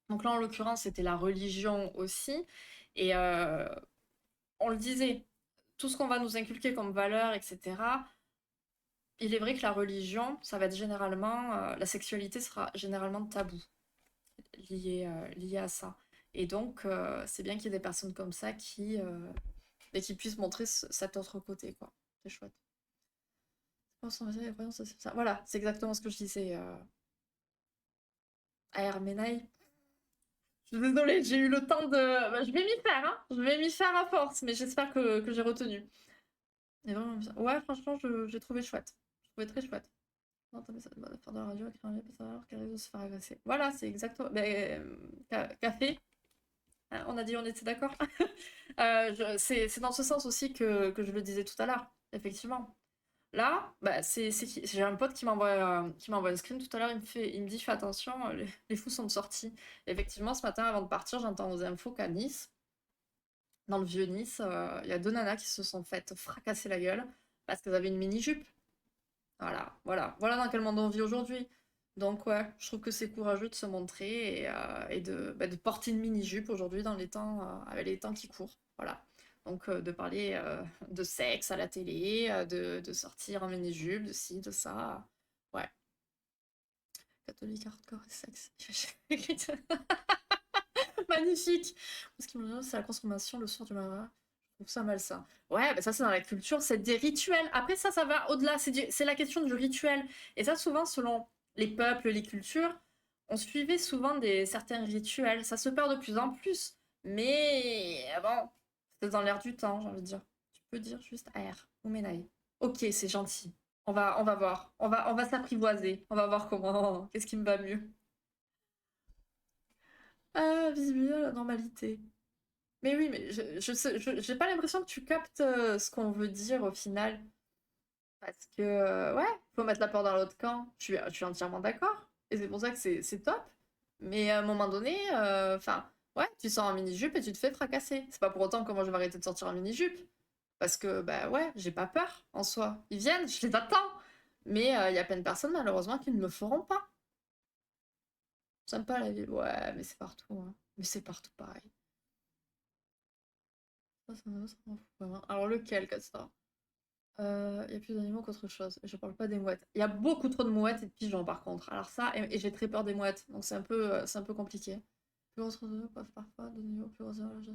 [SPEAKER 1] Donc là, en l'occurrence, c'était la religion aussi. Et on le disait, tout ce qu'on va nous inculquer comme valeur, etc. Il est vrai que la religion, ça va être généralement, la sexualité sera généralement tabou, liée à ça. Et donc, c'est bien qu'il y ait des personnes comme ça qui puissent montrer cet autre côté, quoi. C'est chouette. Voilà, c'est exactement ce que je disais à Herménaï. Je suis désolée, j'ai eu le temps de. Bah, je vais m'y faire, hein. Je vais m'y faire à force, mais j'espère que j'ai retenu. Et vraiment bien. Ouais, franchement, j'ai trouvé chouette. Je trouvais très chouette. Non, t'as ça de faire de la radio, écrire un livre, savoir qu'elle risque de se faire agresser. Voilà, c'est exactement. Ben, café. Hein, on a dit, on était d'accord. C'est dans ce sens aussi que je le disais tout à l'heure, effectivement. Là, bah, j'ai un pote qui m'envoie un screen tout à l'heure, il me dit fais attention, les fous sont sortis. Effectivement, ce matin, avant de partir, j'entends aux infos qu'à Nice, dans le vieux Nice, il y a deux nanas qui se sont faites fracasser la gueule parce qu'elles avaient une mini-jupe. Voilà dans quel monde on vit aujourd'hui. Donc ouais, je trouve que c'est courageux de se montrer et de porter une mini-jupe aujourd'hui dans les temps, avec les temps qui courent. Voilà. Donc de parler de sexe à la télé, de sortir en mini-jupe, de ci, de ça. Ouais. Catholique, hardcore et sexe. Magnifique. Ce qui me dit, c'est la consommation le soir du matin. Je trouve ça malsain. Ouais, bah ça c'est dans la culture, c'est des rituels. Après ça va au-delà, c'est la question du rituel. Et ça souvent, selon les peuples, les cultures, on suivait souvent certains rituels. Ça se perd de plus en plus. Mais bon, c'est dans l'air du temps, j'ai envie de dire. Tu peux dire juste air ou ménaille. Ok, c'est gentil. On va voir. On va s'apprivoiser. On va voir comment. Qu'est-ce qui me va mieux. Ah, visuel, la normalité. Mais oui, mais j'ai pas l'impression que tu captes ce qu'on veut dire au final. Parce que, ouais, faut mettre la peur dans l'autre camp. Je suis entièrement d'accord. Et c'est pour ça que c'est top. Mais à un moment donné, enfin, ouais, tu sors en mini-jupe et tu te fais fracasser. C'est pas pour autant que moi je vais arrêter de sortir en mini-jupe. Parce que, bah ouais, j'ai pas peur en soi. Ils viennent, je les attends. Mais il y a plein de personnes, malheureusement, qui ne le feront pas. Sympa la vie. Ouais, mais c'est partout, hein. Mais c'est partout pareil. Ça m'en fout vraiment. Alors lequel, Castor? Il y a plus d'animaux qu'autre chose. Et je parle pas des mouettes. Il y a beaucoup trop de mouettes et de pigeons par contre. Alors ça, et j'ai très peur des mouettes. Donc c'est un peu compliqué. Plus grosse oiseaux peuvent parfois donner au plus gros oiseaux.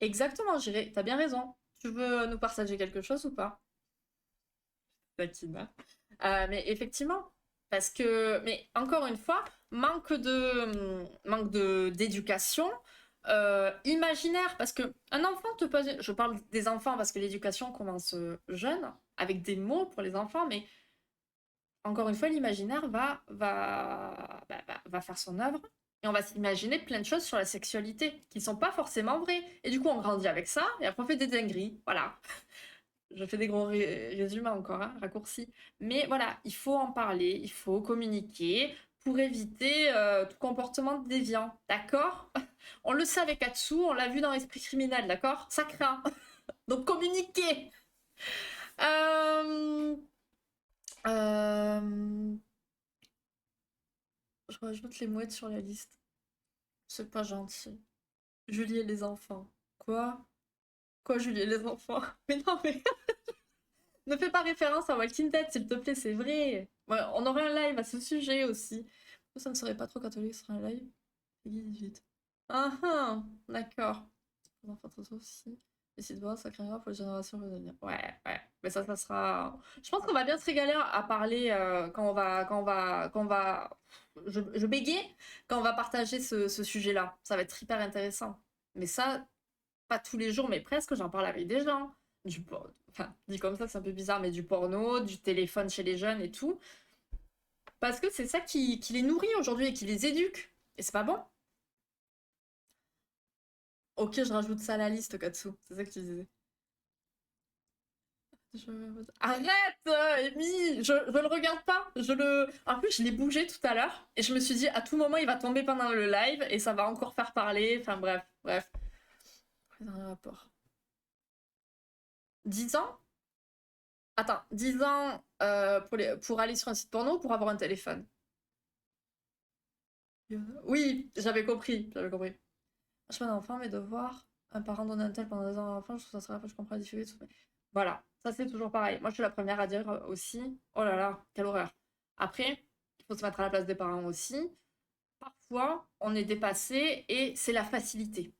[SPEAKER 1] Exactement, j'irai. T'as bien raison. Tu veux nous partager quelque chose ou pas? Taquina. Mais effectivement, parce que, mais encore une fois, manque de d'éducation, imaginaire, parce que un enfant te pose, je parle des enfants parce que l'éducation commence jeune, avec des mots pour les enfants, mais encore une fois, l'imaginaire va faire son œuvre. Et on va s'imaginer plein de choses sur la sexualité qui sont pas forcément vraies. Et du coup, on grandit avec ça et après on fait des dingueries. Voilà. Je fais des gros résumés encore, hein, raccourcis. Mais voilà, il faut en parler, il faut communiquer pour éviter tout comportement déviant. D'accord? On le sait avec Atsu, on l'a vu dans l'esprit criminel, d'accord? Ça craint. Donc communiquer. Euh, euh, Je rajoute les mouettes sur la liste. C'est pas gentil. Julie et les enfants. Quoi? Quoi, Julie et les enfants? Mais non, mais ne fais pas référence à Walking Dead, s'il te plaît, c'est vrai. Ouais, on aurait un live à ce sujet aussi. Ça ne serait pas trop catholique, ce serait un live. Peggy 18. Ah ah, d'accord. Les enfants aussi. Et si de voir, ça créera pour les générations à venir. Ouais, ouais. Mais ça sera. Je pense qu'on va bien se régaler à parler Je bégayais quand on va partager ce sujet-là. Ça va être hyper intéressant. Mais ça, pas tous les jours, mais presque, j'en parle avec des gens. Enfin, dit comme ça, c'est un peu bizarre, mais du porno, du téléphone chez les jeunes et tout. Parce que c'est ça qui les nourrit aujourd'hui et qui les éduque. Et c'est pas bon. Ok, je rajoute ça à la liste, Katsu. C'est ça que tu disais. Arrête, Amy! Je le regarde pas. En plus, je l'ai bougé tout à l'heure. Et je me suis dit, à tout moment, il va tomber pendant le live et ça va encore faire parler. Enfin, bref, bref. Un rapport. 10 ans? Attends, 10 ans pour aller sur un site porno ou pour avoir un téléphone? Oui, j'avais compris, j'avais compris. Je suis pas d'enfant, mais de voir un parent donner un tel pendant 2 ans à l'enfant, je trouve ça serait je comprends la difficulté. Voilà, ça c'est toujours pareil. Moi, je suis la première à dire aussi, oh là là, quelle horreur. Après, il faut se mettre à la place des parents aussi. Parfois, on est dépassé et c'est la facilité.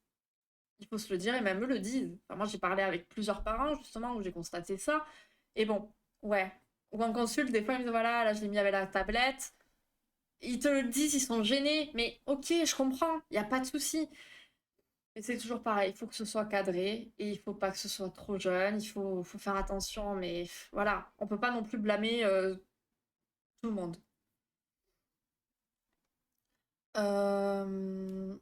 [SPEAKER 1] Il faut se le dire et même eux le disent. Enfin, moi, j'ai parlé avec plusieurs parents justement où j'ai constaté ça. Et bon, ouais. Ou en consulte, des fois, ils me disent voilà, là, je l'ai mis avec la tablette. Ils te le disent, ils sont gênés. Mais ok, je comprends, il n'y a pas de souci. Mais c'est toujours pareil, il faut que ce soit cadré et il faut pas que ce soit trop jeune. Faut faire attention, mais voilà, on peut pas non plus blâmer tout le monde. Euh,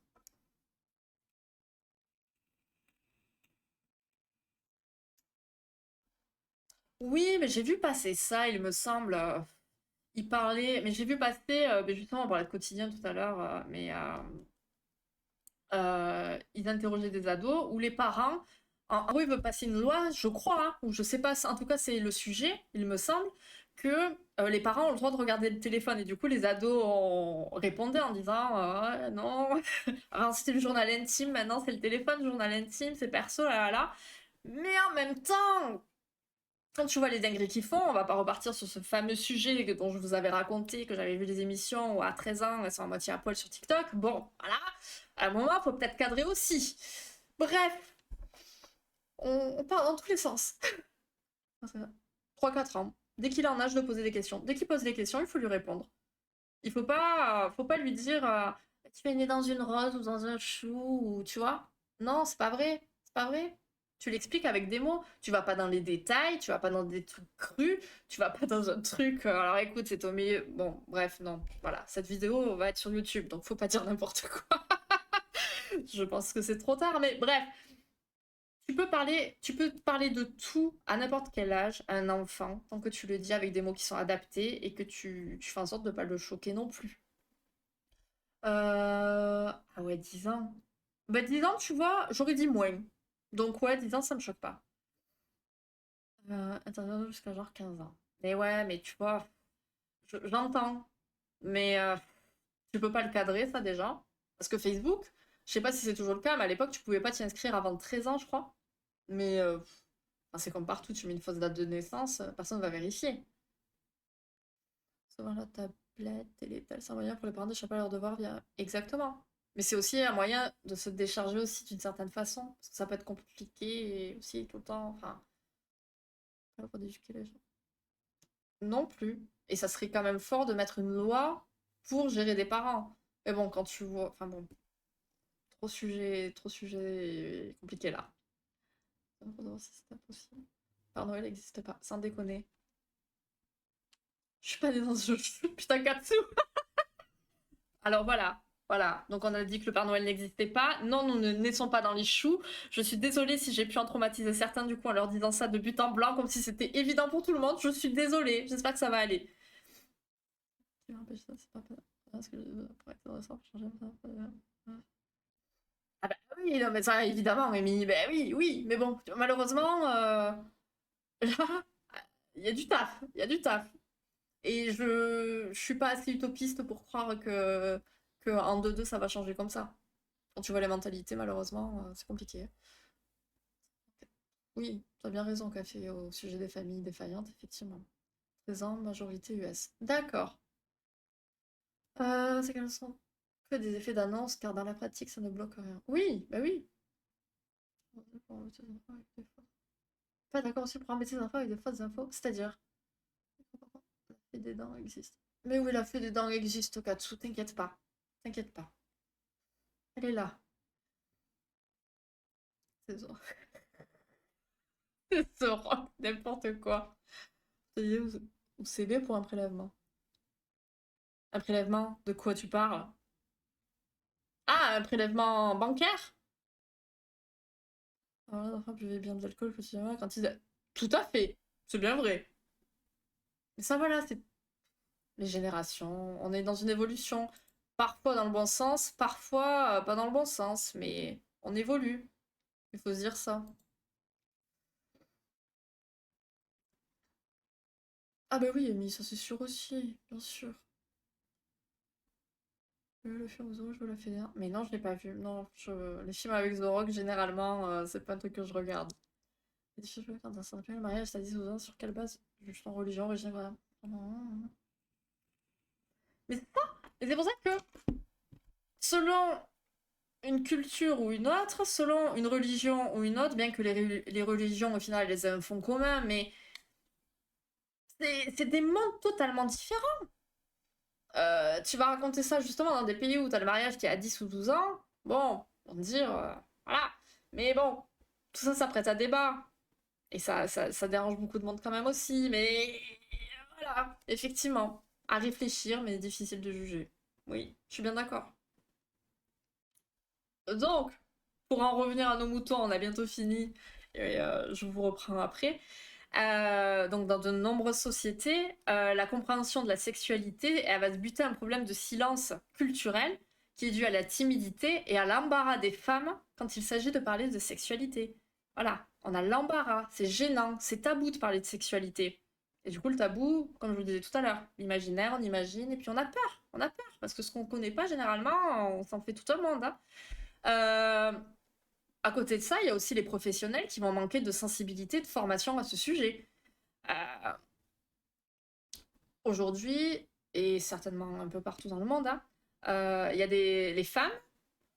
[SPEAKER 1] Oui, mais j'ai vu passer ça, il me semble. Il parlait, mais j'ai vu passer, mais justement, on parlait de quotidien tout à l'heure, ils interrogeaient des ados où les parents, en gros, ils veulent passer une loi, je crois, hein, ou je sais pas, en tout cas, c'est le sujet, il me semble, que les parents ont le droit de regarder le téléphone. Et du coup, les ados répondaient en disant non, alors c'était le journal intime, maintenant c'est le téléphone, le journal intime, c'est perso, là, là, là. Mais en même temps, quand tu vois les dingueries qu'ils font, on va pas repartir sur ce fameux sujet dont je vous avais raconté, que j'avais vu les émissions où à 13 ans, elles sont à moitié à poil sur TikTok. Bon, voilà. À un moment, il faut peut-être cadrer aussi. Bref, on part dans tous les sens. 3-4 ans. Dès qu'il est en âge de poser des questions. Dès qu'il pose des questions, il faut lui répondre. Faut pas lui dire tu es né dans une rose ou dans un chou, ou tu vois. Non, c'est pas vrai. C'est pas vrai. Tu l'expliques avec des mots. Tu vas pas dans les détails, tu vas pas dans des trucs crus, tu vas pas dans un truc. Alors écoute, c'est au milieu. Bon, bref, non. Voilà, cette vidéo va être sur YouTube, donc faut pas dire n'importe quoi. Je pense que c'est trop tard, mais bref. Tu peux parler de tout à n'importe quel âge à un enfant, tant que tu le dis avec des mots qui sont adaptés et que tu fais en sorte de ne pas le choquer non plus. Ah ouais, 10 ans. Bah 10 ans, tu vois, j'aurais dit moins. Donc ouais, 10 ans, ça me choque pas. Internet jusqu'à genre 15 ans. Mais ouais, mais tu vois, j'entends. Mais tu peux pas le cadrer, ça déjà. Parce que Facebook, je sais pas si c'est toujours le cas, mais à l'époque, tu pouvais pas t'y inscrire avant 13 ans, je crois. Mais Enfin, c'est comme partout, tu mets une fausse date de naissance, personne ne va vérifier. Recevoir la tablette, Télétel, c'est un moyen pour les parents d'échapper à leurs devoirs via... Exactement. Mais c'est aussi un moyen de se décharger aussi d'une certaine façon. Parce que ça peut être compliqué et aussi tout le temps. Enfin, pas pour éduquer les gens. Non plus. Et ça serait quand même fort de mettre une loi pour gérer des parents. Mais bon, quand tu vois. Enfin bon, trop sujet compliqué là. Pour savoir si c'est possible. Père Noël n'existe pas, sans déconner. Je suis pas née dans ce jeu. Putain, Katsu. Alors voilà, voilà. Donc on a dit que le Père Noël n'existait pas. Non, nous ne naissons pas dans les choux. Je suis désolée si j'ai pu en traumatiser certains du coup en leur disant ça de but en blanc, comme si c'était évident pour tout le monde. Je suis désolée. J'espère que ça va aller. Ah bah oui, non mais ça évidemment, Rémi. Ben oui, oui. Mais bon, malheureusement, là, il y a du taf. Il y a du taf. Et je suis pas assez utopiste pour croire que en 2-2 ça va changer comme ça. Quand tu vois les mentalités, malheureusement, c'est compliqué. Oui, tu as bien raison, Café, au sujet des familles défaillantes, effectivement. Présent, majorité US. D'accord. C'est qu'elles sont que des effets d'annonce, car dans la pratique, ça ne bloque rien. Oui, bah oui. Pas d'accord aussi pour embêter les enfants avec des fausses infos, c'est-à-dire. La fée des dents existe. Mais oui, la fée des dents existe, Katsu, t'inquiète pas. T'inquiète pas. Elle est là. C'est ça. C'est ça, n'importe quoi. Payé ou CB pour un prélèvement. Un prélèvement, de quoi tu parles? Ah, un prélèvement bancaire? Alors, les enfants buvaient bien de l'alcool quotidiennement quand ils... Tout à fait, c'est bien vrai. Mais ça, voilà, c'est les générations. On est dans une évolution. Parfois dans le bon sens, parfois pas dans le bon sens, mais on évolue. Il faut se dire ça. Ah bah oui, mais ça c'est sûr aussi, bien sûr. Le film Zorro, je veux la fédère. Mais non, je l'ai pas vu. Non, les films avec The Rock, généralement, c'est pas un truc que je regarde. Les films quand un simple le mariage, ça 10 ans, sur quelle base? Juste en religion, origine, voilà. Mais c'est ça! Et c'est pour ça que, selon une culture ou une autre, selon une religion ou une autre, bien que les religions, au final, elles aient un fond commun, mais c'est des mondes totalement différents. Tu vas raconter ça justement dans des pays où tu as le mariage qui est à 10 ou 12 ans, bon, on va dire, voilà. Mais bon, tout ça, ça prête à débat. Et ça dérange beaucoup de monde quand même aussi, mais voilà, effectivement. À réfléchir, mais difficile de juger. Oui, je suis bien d'accord. Donc, pour en revenir à nos moutons, on a bientôt fini, et je vous reprends après. Donc, dans de nombreuses sociétés, la compréhension de la sexualité, elle va se buter à un problème de silence culturel qui est dû à la timidité et à l'embarras des femmes quand il s'agit de parler de sexualité. Voilà, on a l'embarras, c'est gênant, c'est tabou de parler de sexualité. Et du coup, le tabou, comme je vous le disais tout à l'heure, l'imaginaire, on imagine, et puis on a peur, parce que ce qu'on connaît pas, généralement, on s'en fait tout un monde. Hein. Euh, à côté de ça, il y a aussi les professionnels qui vont manquer de sensibilité, de formation à ce sujet. Euh, Aujourd'hui, et certainement un peu partout dans le monde, hein, il y a les femmes,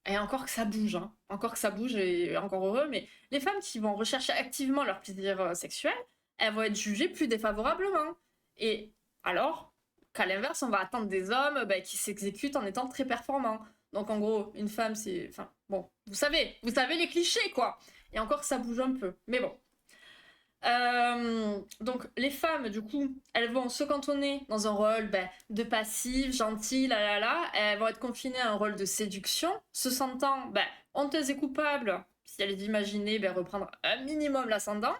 [SPEAKER 1] et encore que ça bouge, hein, encore que ça bouge, et encore heureux, mais les femmes qui vont rechercher activement leur plaisir sexuel, elles vont être jugées plus défavorablement. Et alors qu'à l'inverse, on va attendre des hommes bah, qui s'exécutent en étant très performants. Donc en gros, une femme, c'est... Enfin, bon, vous savez les clichés, quoi. Et encore que ça bouge un peu. Mais bon, donc les femmes, du coup, elles vont se cantonner dans un rôle ben, de passive, gentille, elles vont être confinées à un rôle de séduction, se sentant ben, honteuses et coupables, si elles imaginaient ben, reprendre un minimum l'ascendant,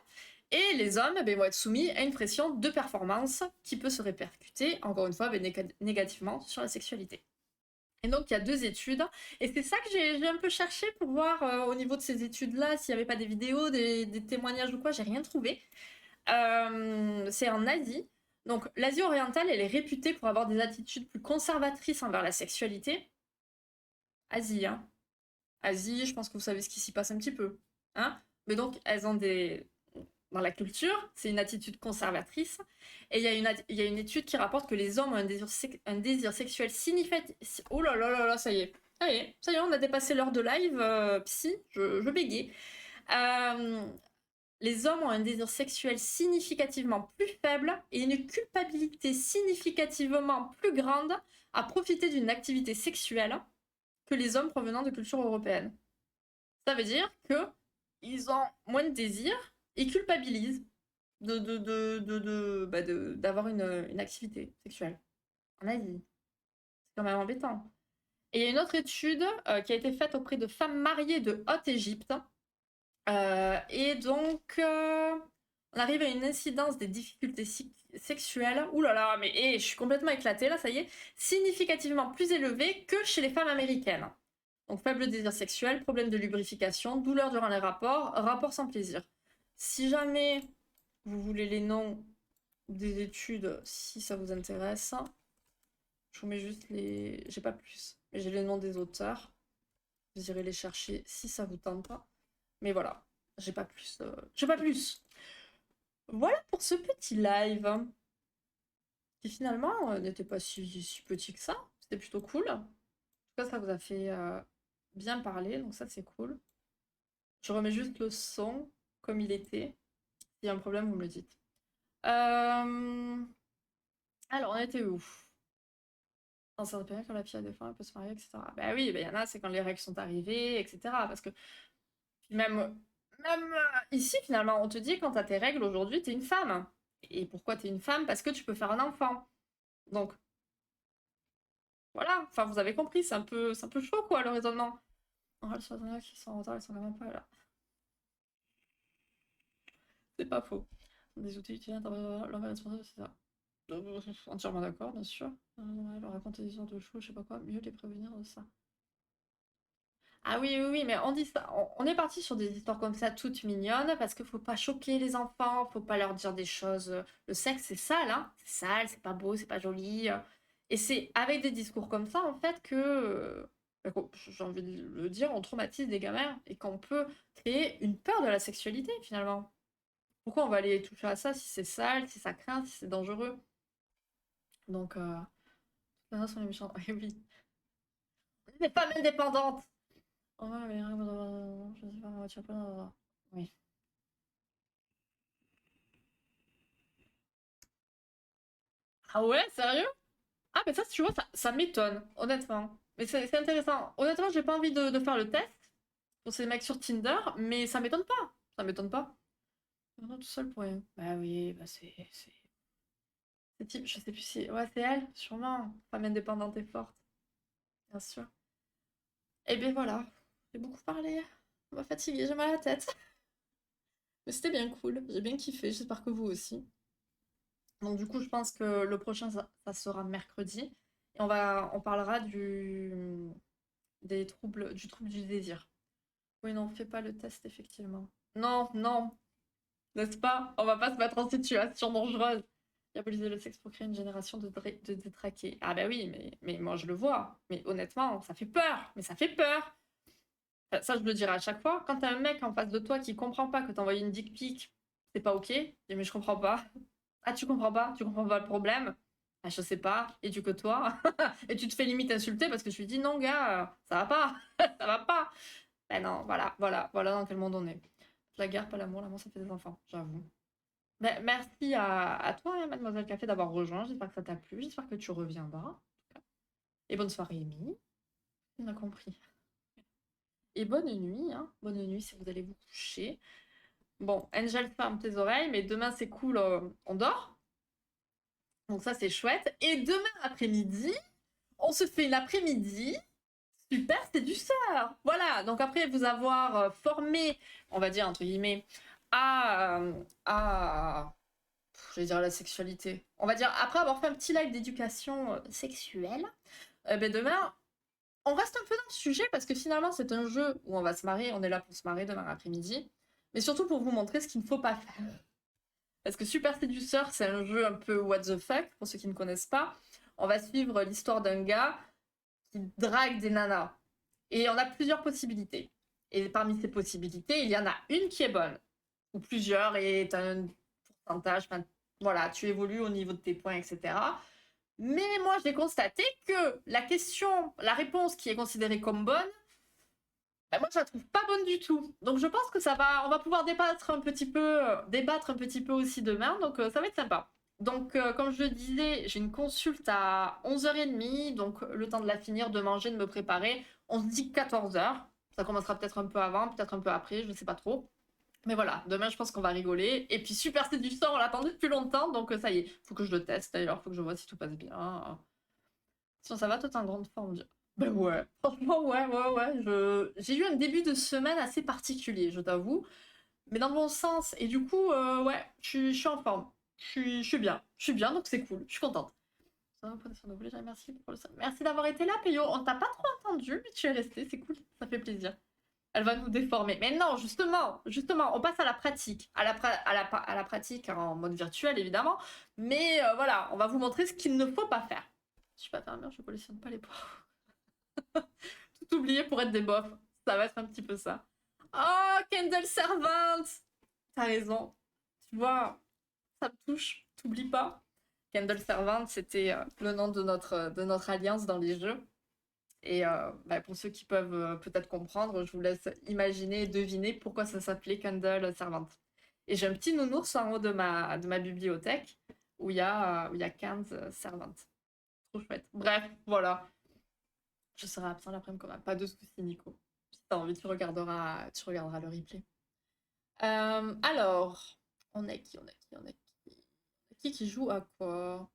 [SPEAKER 1] et les hommes ben, vont être soumis à une pression de performance qui peut se répercuter, encore une fois, ben, négativement sur la sexualité. Et donc, il y a deux études. Et c'est ça que j'ai un peu cherché pour voir au niveau de ces études-là s'il n'y avait pas des vidéos, des témoignages ou quoi. J'ai rien trouvé. C'est en Asie. Donc, l'Asie orientale, elle est réputée pour avoir des attitudes plus conservatrices envers la sexualité. Asie, hein. Asie, je pense que vous savez ce qui s'y passe un petit peu. Hein. Mais donc, elles ont des dans la culture, c'est une attitude conservatrice. Et il y a une étude qui rapporte que les hommes ont un désir sexuel significatif. Oh là là là là, ça y est. Ça y est, on a dépassé l'heure de live. Psy, je bégaye. Euh, les hommes ont un désir sexuel significativement plus faible et une culpabilité significativement plus grande à profiter d'une activité sexuelle que les hommes provenant de cultures européennes. Ça veut dire qu'ils ont moins de désir et culpabilisent d'avoir une activité sexuelle en Asie. C'est quand même embêtant. Et il y a une autre étude qui a été faite auprès de femmes mariées de Haute-Égypte. Et donc, on arrive à une incidence des difficultés sexuelles. Ouh là là, mais je suis complètement éclatée là, ça y est. Significativement plus élevée que chez les femmes américaines. Donc, faible désir sexuel, problème de lubrification, douleur durant les rapports, rapports sans plaisir. Si jamais vous voulez les noms des études, si ça vous intéresse, je vous mets juste les... J'ai pas plus, mais j'ai les noms des auteurs. Vous irez les chercher si ça vous tente. Mais voilà, j'ai pas plus. J'ai pas plus. Voilà pour ce petit live. Qui finalement n'était pas si petit que ça. C'était plutôt cool. En tout cas, ça vous a fait bien parler, donc ça c'est cool. Je remets juste le son comme il était. S'il y a un problème, vous me le dites. Alors, on était où? Dans certaines périodes, quand la fille a des femmes, elle peut se marier, etc. Bah oui, il y en a, c'est quand les règles sont arrivées, etc. Parce que même ici, finalement, on te dit quand t'as tes règles aujourd'hui, t'es une femme. Et pourquoi t'es une femme? Parce que tu peux faire un enfant. Donc, voilà. Enfin, vous avez compris, c'est un peu chaud, quoi, le raisonnement. Oh, les soignants qui sont en retard, ils sont quand même pas là. C'est pas faux. Des outils utilisés dans l'envers responsable, c'est ça. Entièrement d'accord, bien sûr. Leur raconter des histoires de choses, je sais pas quoi, mieux les prévenir de ça. Ah oui, oui, oui, mais on dit ça. On est parti sur des histoires comme ça, toutes mignonnes, parce qu'il faut pas choquer les enfants, faut pas leur dire des choses. Le sexe, c'est sale, hein. C'est sale, c'est pas beau, c'est pas joli. Et c'est avec des discours comme ça, en fait, j'ai envie de le dire, on traumatise des gamins et qu'on peut créer une peur de la sexualité, finalement. Pourquoi on va aller toucher à ça si c'est sale, si ça craint, si c'est dangereux? Donc, les sont les méchants. Eh oui. Des femmes indépendantes. Oh, mais, je sais pas, tu pas. Oui. Ah ouais, sérieux? Ah, mais ça, tu vois, ça m'étonne, honnêtement. Mais c'est intéressant. Honnêtement, j'ai pas envie de faire le test pour ces mecs sur Tinder, mais ça m'étonne pas. Ça m'étonne pas. Non, tout seul pour rien. Bah oui, bah c'est type, je sais plus si. Ouais, c'est elle, sûrement. Femme indépendante et forte, bien sûr. Et bien voilà, j'ai beaucoup parlé. On m'a fatiguée, j'ai mal à la tête. Mais c'était bien cool, j'ai bien kiffé, j'espère que vous aussi. Donc du coup, je pense que le prochain, ça sera mercredi. Et on parlera du trouble du désir. Oui, non, fais pas le test, effectivement. Non, non, n'est-ce pas? On va pas se mettre en situation dangereuse. Diaboliser le sexe pour créer une génération de détraqués. Ah bah oui, mais moi je le vois. Mais honnêtement, ça fait peur. Mais ça fait peur. Enfin, ça, je le dirai à chaque fois. Quand t'as un mec en face de toi qui comprend pas que t'as envoyé une dick pic, c'est pas ok. Il dit, mais je comprends pas. Ah, tu comprends pas? Tu comprends pas le problème? Ah, je sais pas. Éduque-toi. Et tu te fais limite insulter parce que je lui dis, non, gars, ça va pas. Ça va pas. Ben non, voilà dans quel monde on est. La guerre, pas l'amour, ça fait des enfants, j'avoue. Ben, merci à toi, hein, Mademoiselle Café, d'avoir rejoint. J'espère que ça t'a plu. J'espère que tu reviendras. Et bonne soirée, Amy. On a compris. Et bonne nuit, hein. Bonne nuit si vous allez vous coucher. Bon, Angel, ferme tes oreilles, mais demain c'est cool, on dort. Donc ça c'est chouette. Et demain après-midi, on se fait une après-midi super séducteur. Voilà, donc après vous avoir formé, on va dire entre guillemets, à je vais dire la sexualité. On va dire après avoir fait un petit live d'éducation sexuelle, ben demain on reste un peu dans le sujet parce que finalement c'est un jeu où on va se marrer, on est là pour se marrer demain après-midi, mais surtout pour vous montrer ce qu'il ne faut pas faire. Parce que Super Séduceur, c'est un jeu un peu what the fuck, pour ceux qui ne connaissent pas. On va suivre l'histoire d'un gars qui drague des nanas. Et on a plusieurs possibilités. Et parmi ces possibilités, il y en a une qui est bonne. ou plusieurs, et tu as un pourcentage, enfin, voilà, tu évolues au niveau de tes points, etc. Mais moi, j'ai constaté que la réponse qui est considérée comme bonne, ben moi, je la trouve pas bonne du tout. Donc, je pense que on va pouvoir débattre un petit peu aussi demain, donc ça va être sympa. Donc, comme je le disais, j'ai une consulte à 11h30, donc le temps de la finir, de manger, de me préparer. On se dit 14h. Ça commencera peut-être un peu avant, peut-être un peu après, je ne sais pas trop. Mais voilà, demain, je pense qu'on va rigoler. Et puis, Super Séduisant, on l'attendait depuis longtemps, donc ça y est, faut que je le teste d'ailleurs, faut que je vois si tout passe bien. Sinon, ça va, toi, t'es en grande forme. Ben ouais, franchement, ouais. J'ai eu un début de semaine assez particulier, je t'avoue, mais dans le bon sens. Et du coup, ouais, je suis en forme. Je suis bien, donc c'est cool. Je suis contente. Merci pour merci d'avoir été là, Peyo. On t'a pas trop entendu, mais tu es resté, c'est cool, ça fait plaisir. Elle va nous déformer. Mais non, justement, on passe à la pratique. À la pratique en mode virtuel, évidemment. Mais voilà, on va vous montrer ce qu'il ne faut pas faire. Je suis pas fermière, je collectionne pas les pots. Tout oublié pour être des bofs. Ça va être un petit peu ça. Oh, Candle Servant. T'as raison. Tu vois, ça me touche. T'oublies pas. Candle Servant, c'était le nom de notre alliance dans les jeux. Et bah, pour ceux qui peuvent peut-être comprendre, je vous laisse imaginer et deviner pourquoi ça s'appelait Candle Servant. Et j'ai un petit nounours en haut de ma bibliothèque où il y a 15 servantes. Trop chouette. Bref, voilà. Je serai absent l'après-midi quand même. Pas de soucis, Nico. Si t'as envie, tu regarderas le replay. Alors, on a qui joue à quoi?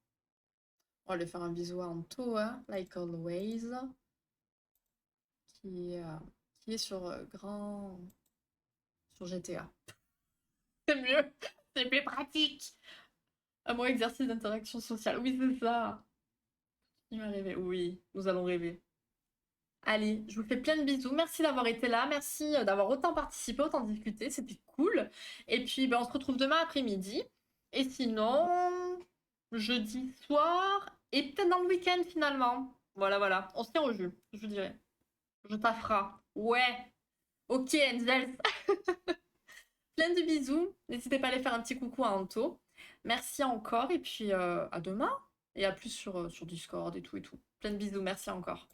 [SPEAKER 1] On va aller faire un bisou à Anto, hein, like always, qui est, euh, qui est sur sur GTA. C'est mieux, c'est plus pratique. Un bon exercice d'interaction sociale. Oui, c'est ça. Il m'a rêvé. Oui, nous allons rêver. Allez, je vous fais plein de bisous. Merci d'avoir été là. Merci d'avoir autant participé, autant discuté. C'était cool. Et puis, ben, on se retrouve demain après-midi. Et sinon, jeudi soir. Et peut-être dans le week-end finalement. Voilà. On se tient au jeu, je vous dirai. Je t'affera. Ouais. Ok, Angels. Plein de bisous. N'hésitez pas à aller faire un petit coucou à Anto. Merci encore. Et puis, à demain. Et à plus sur Discord et tout et tout. Plein de bisous. Merci encore.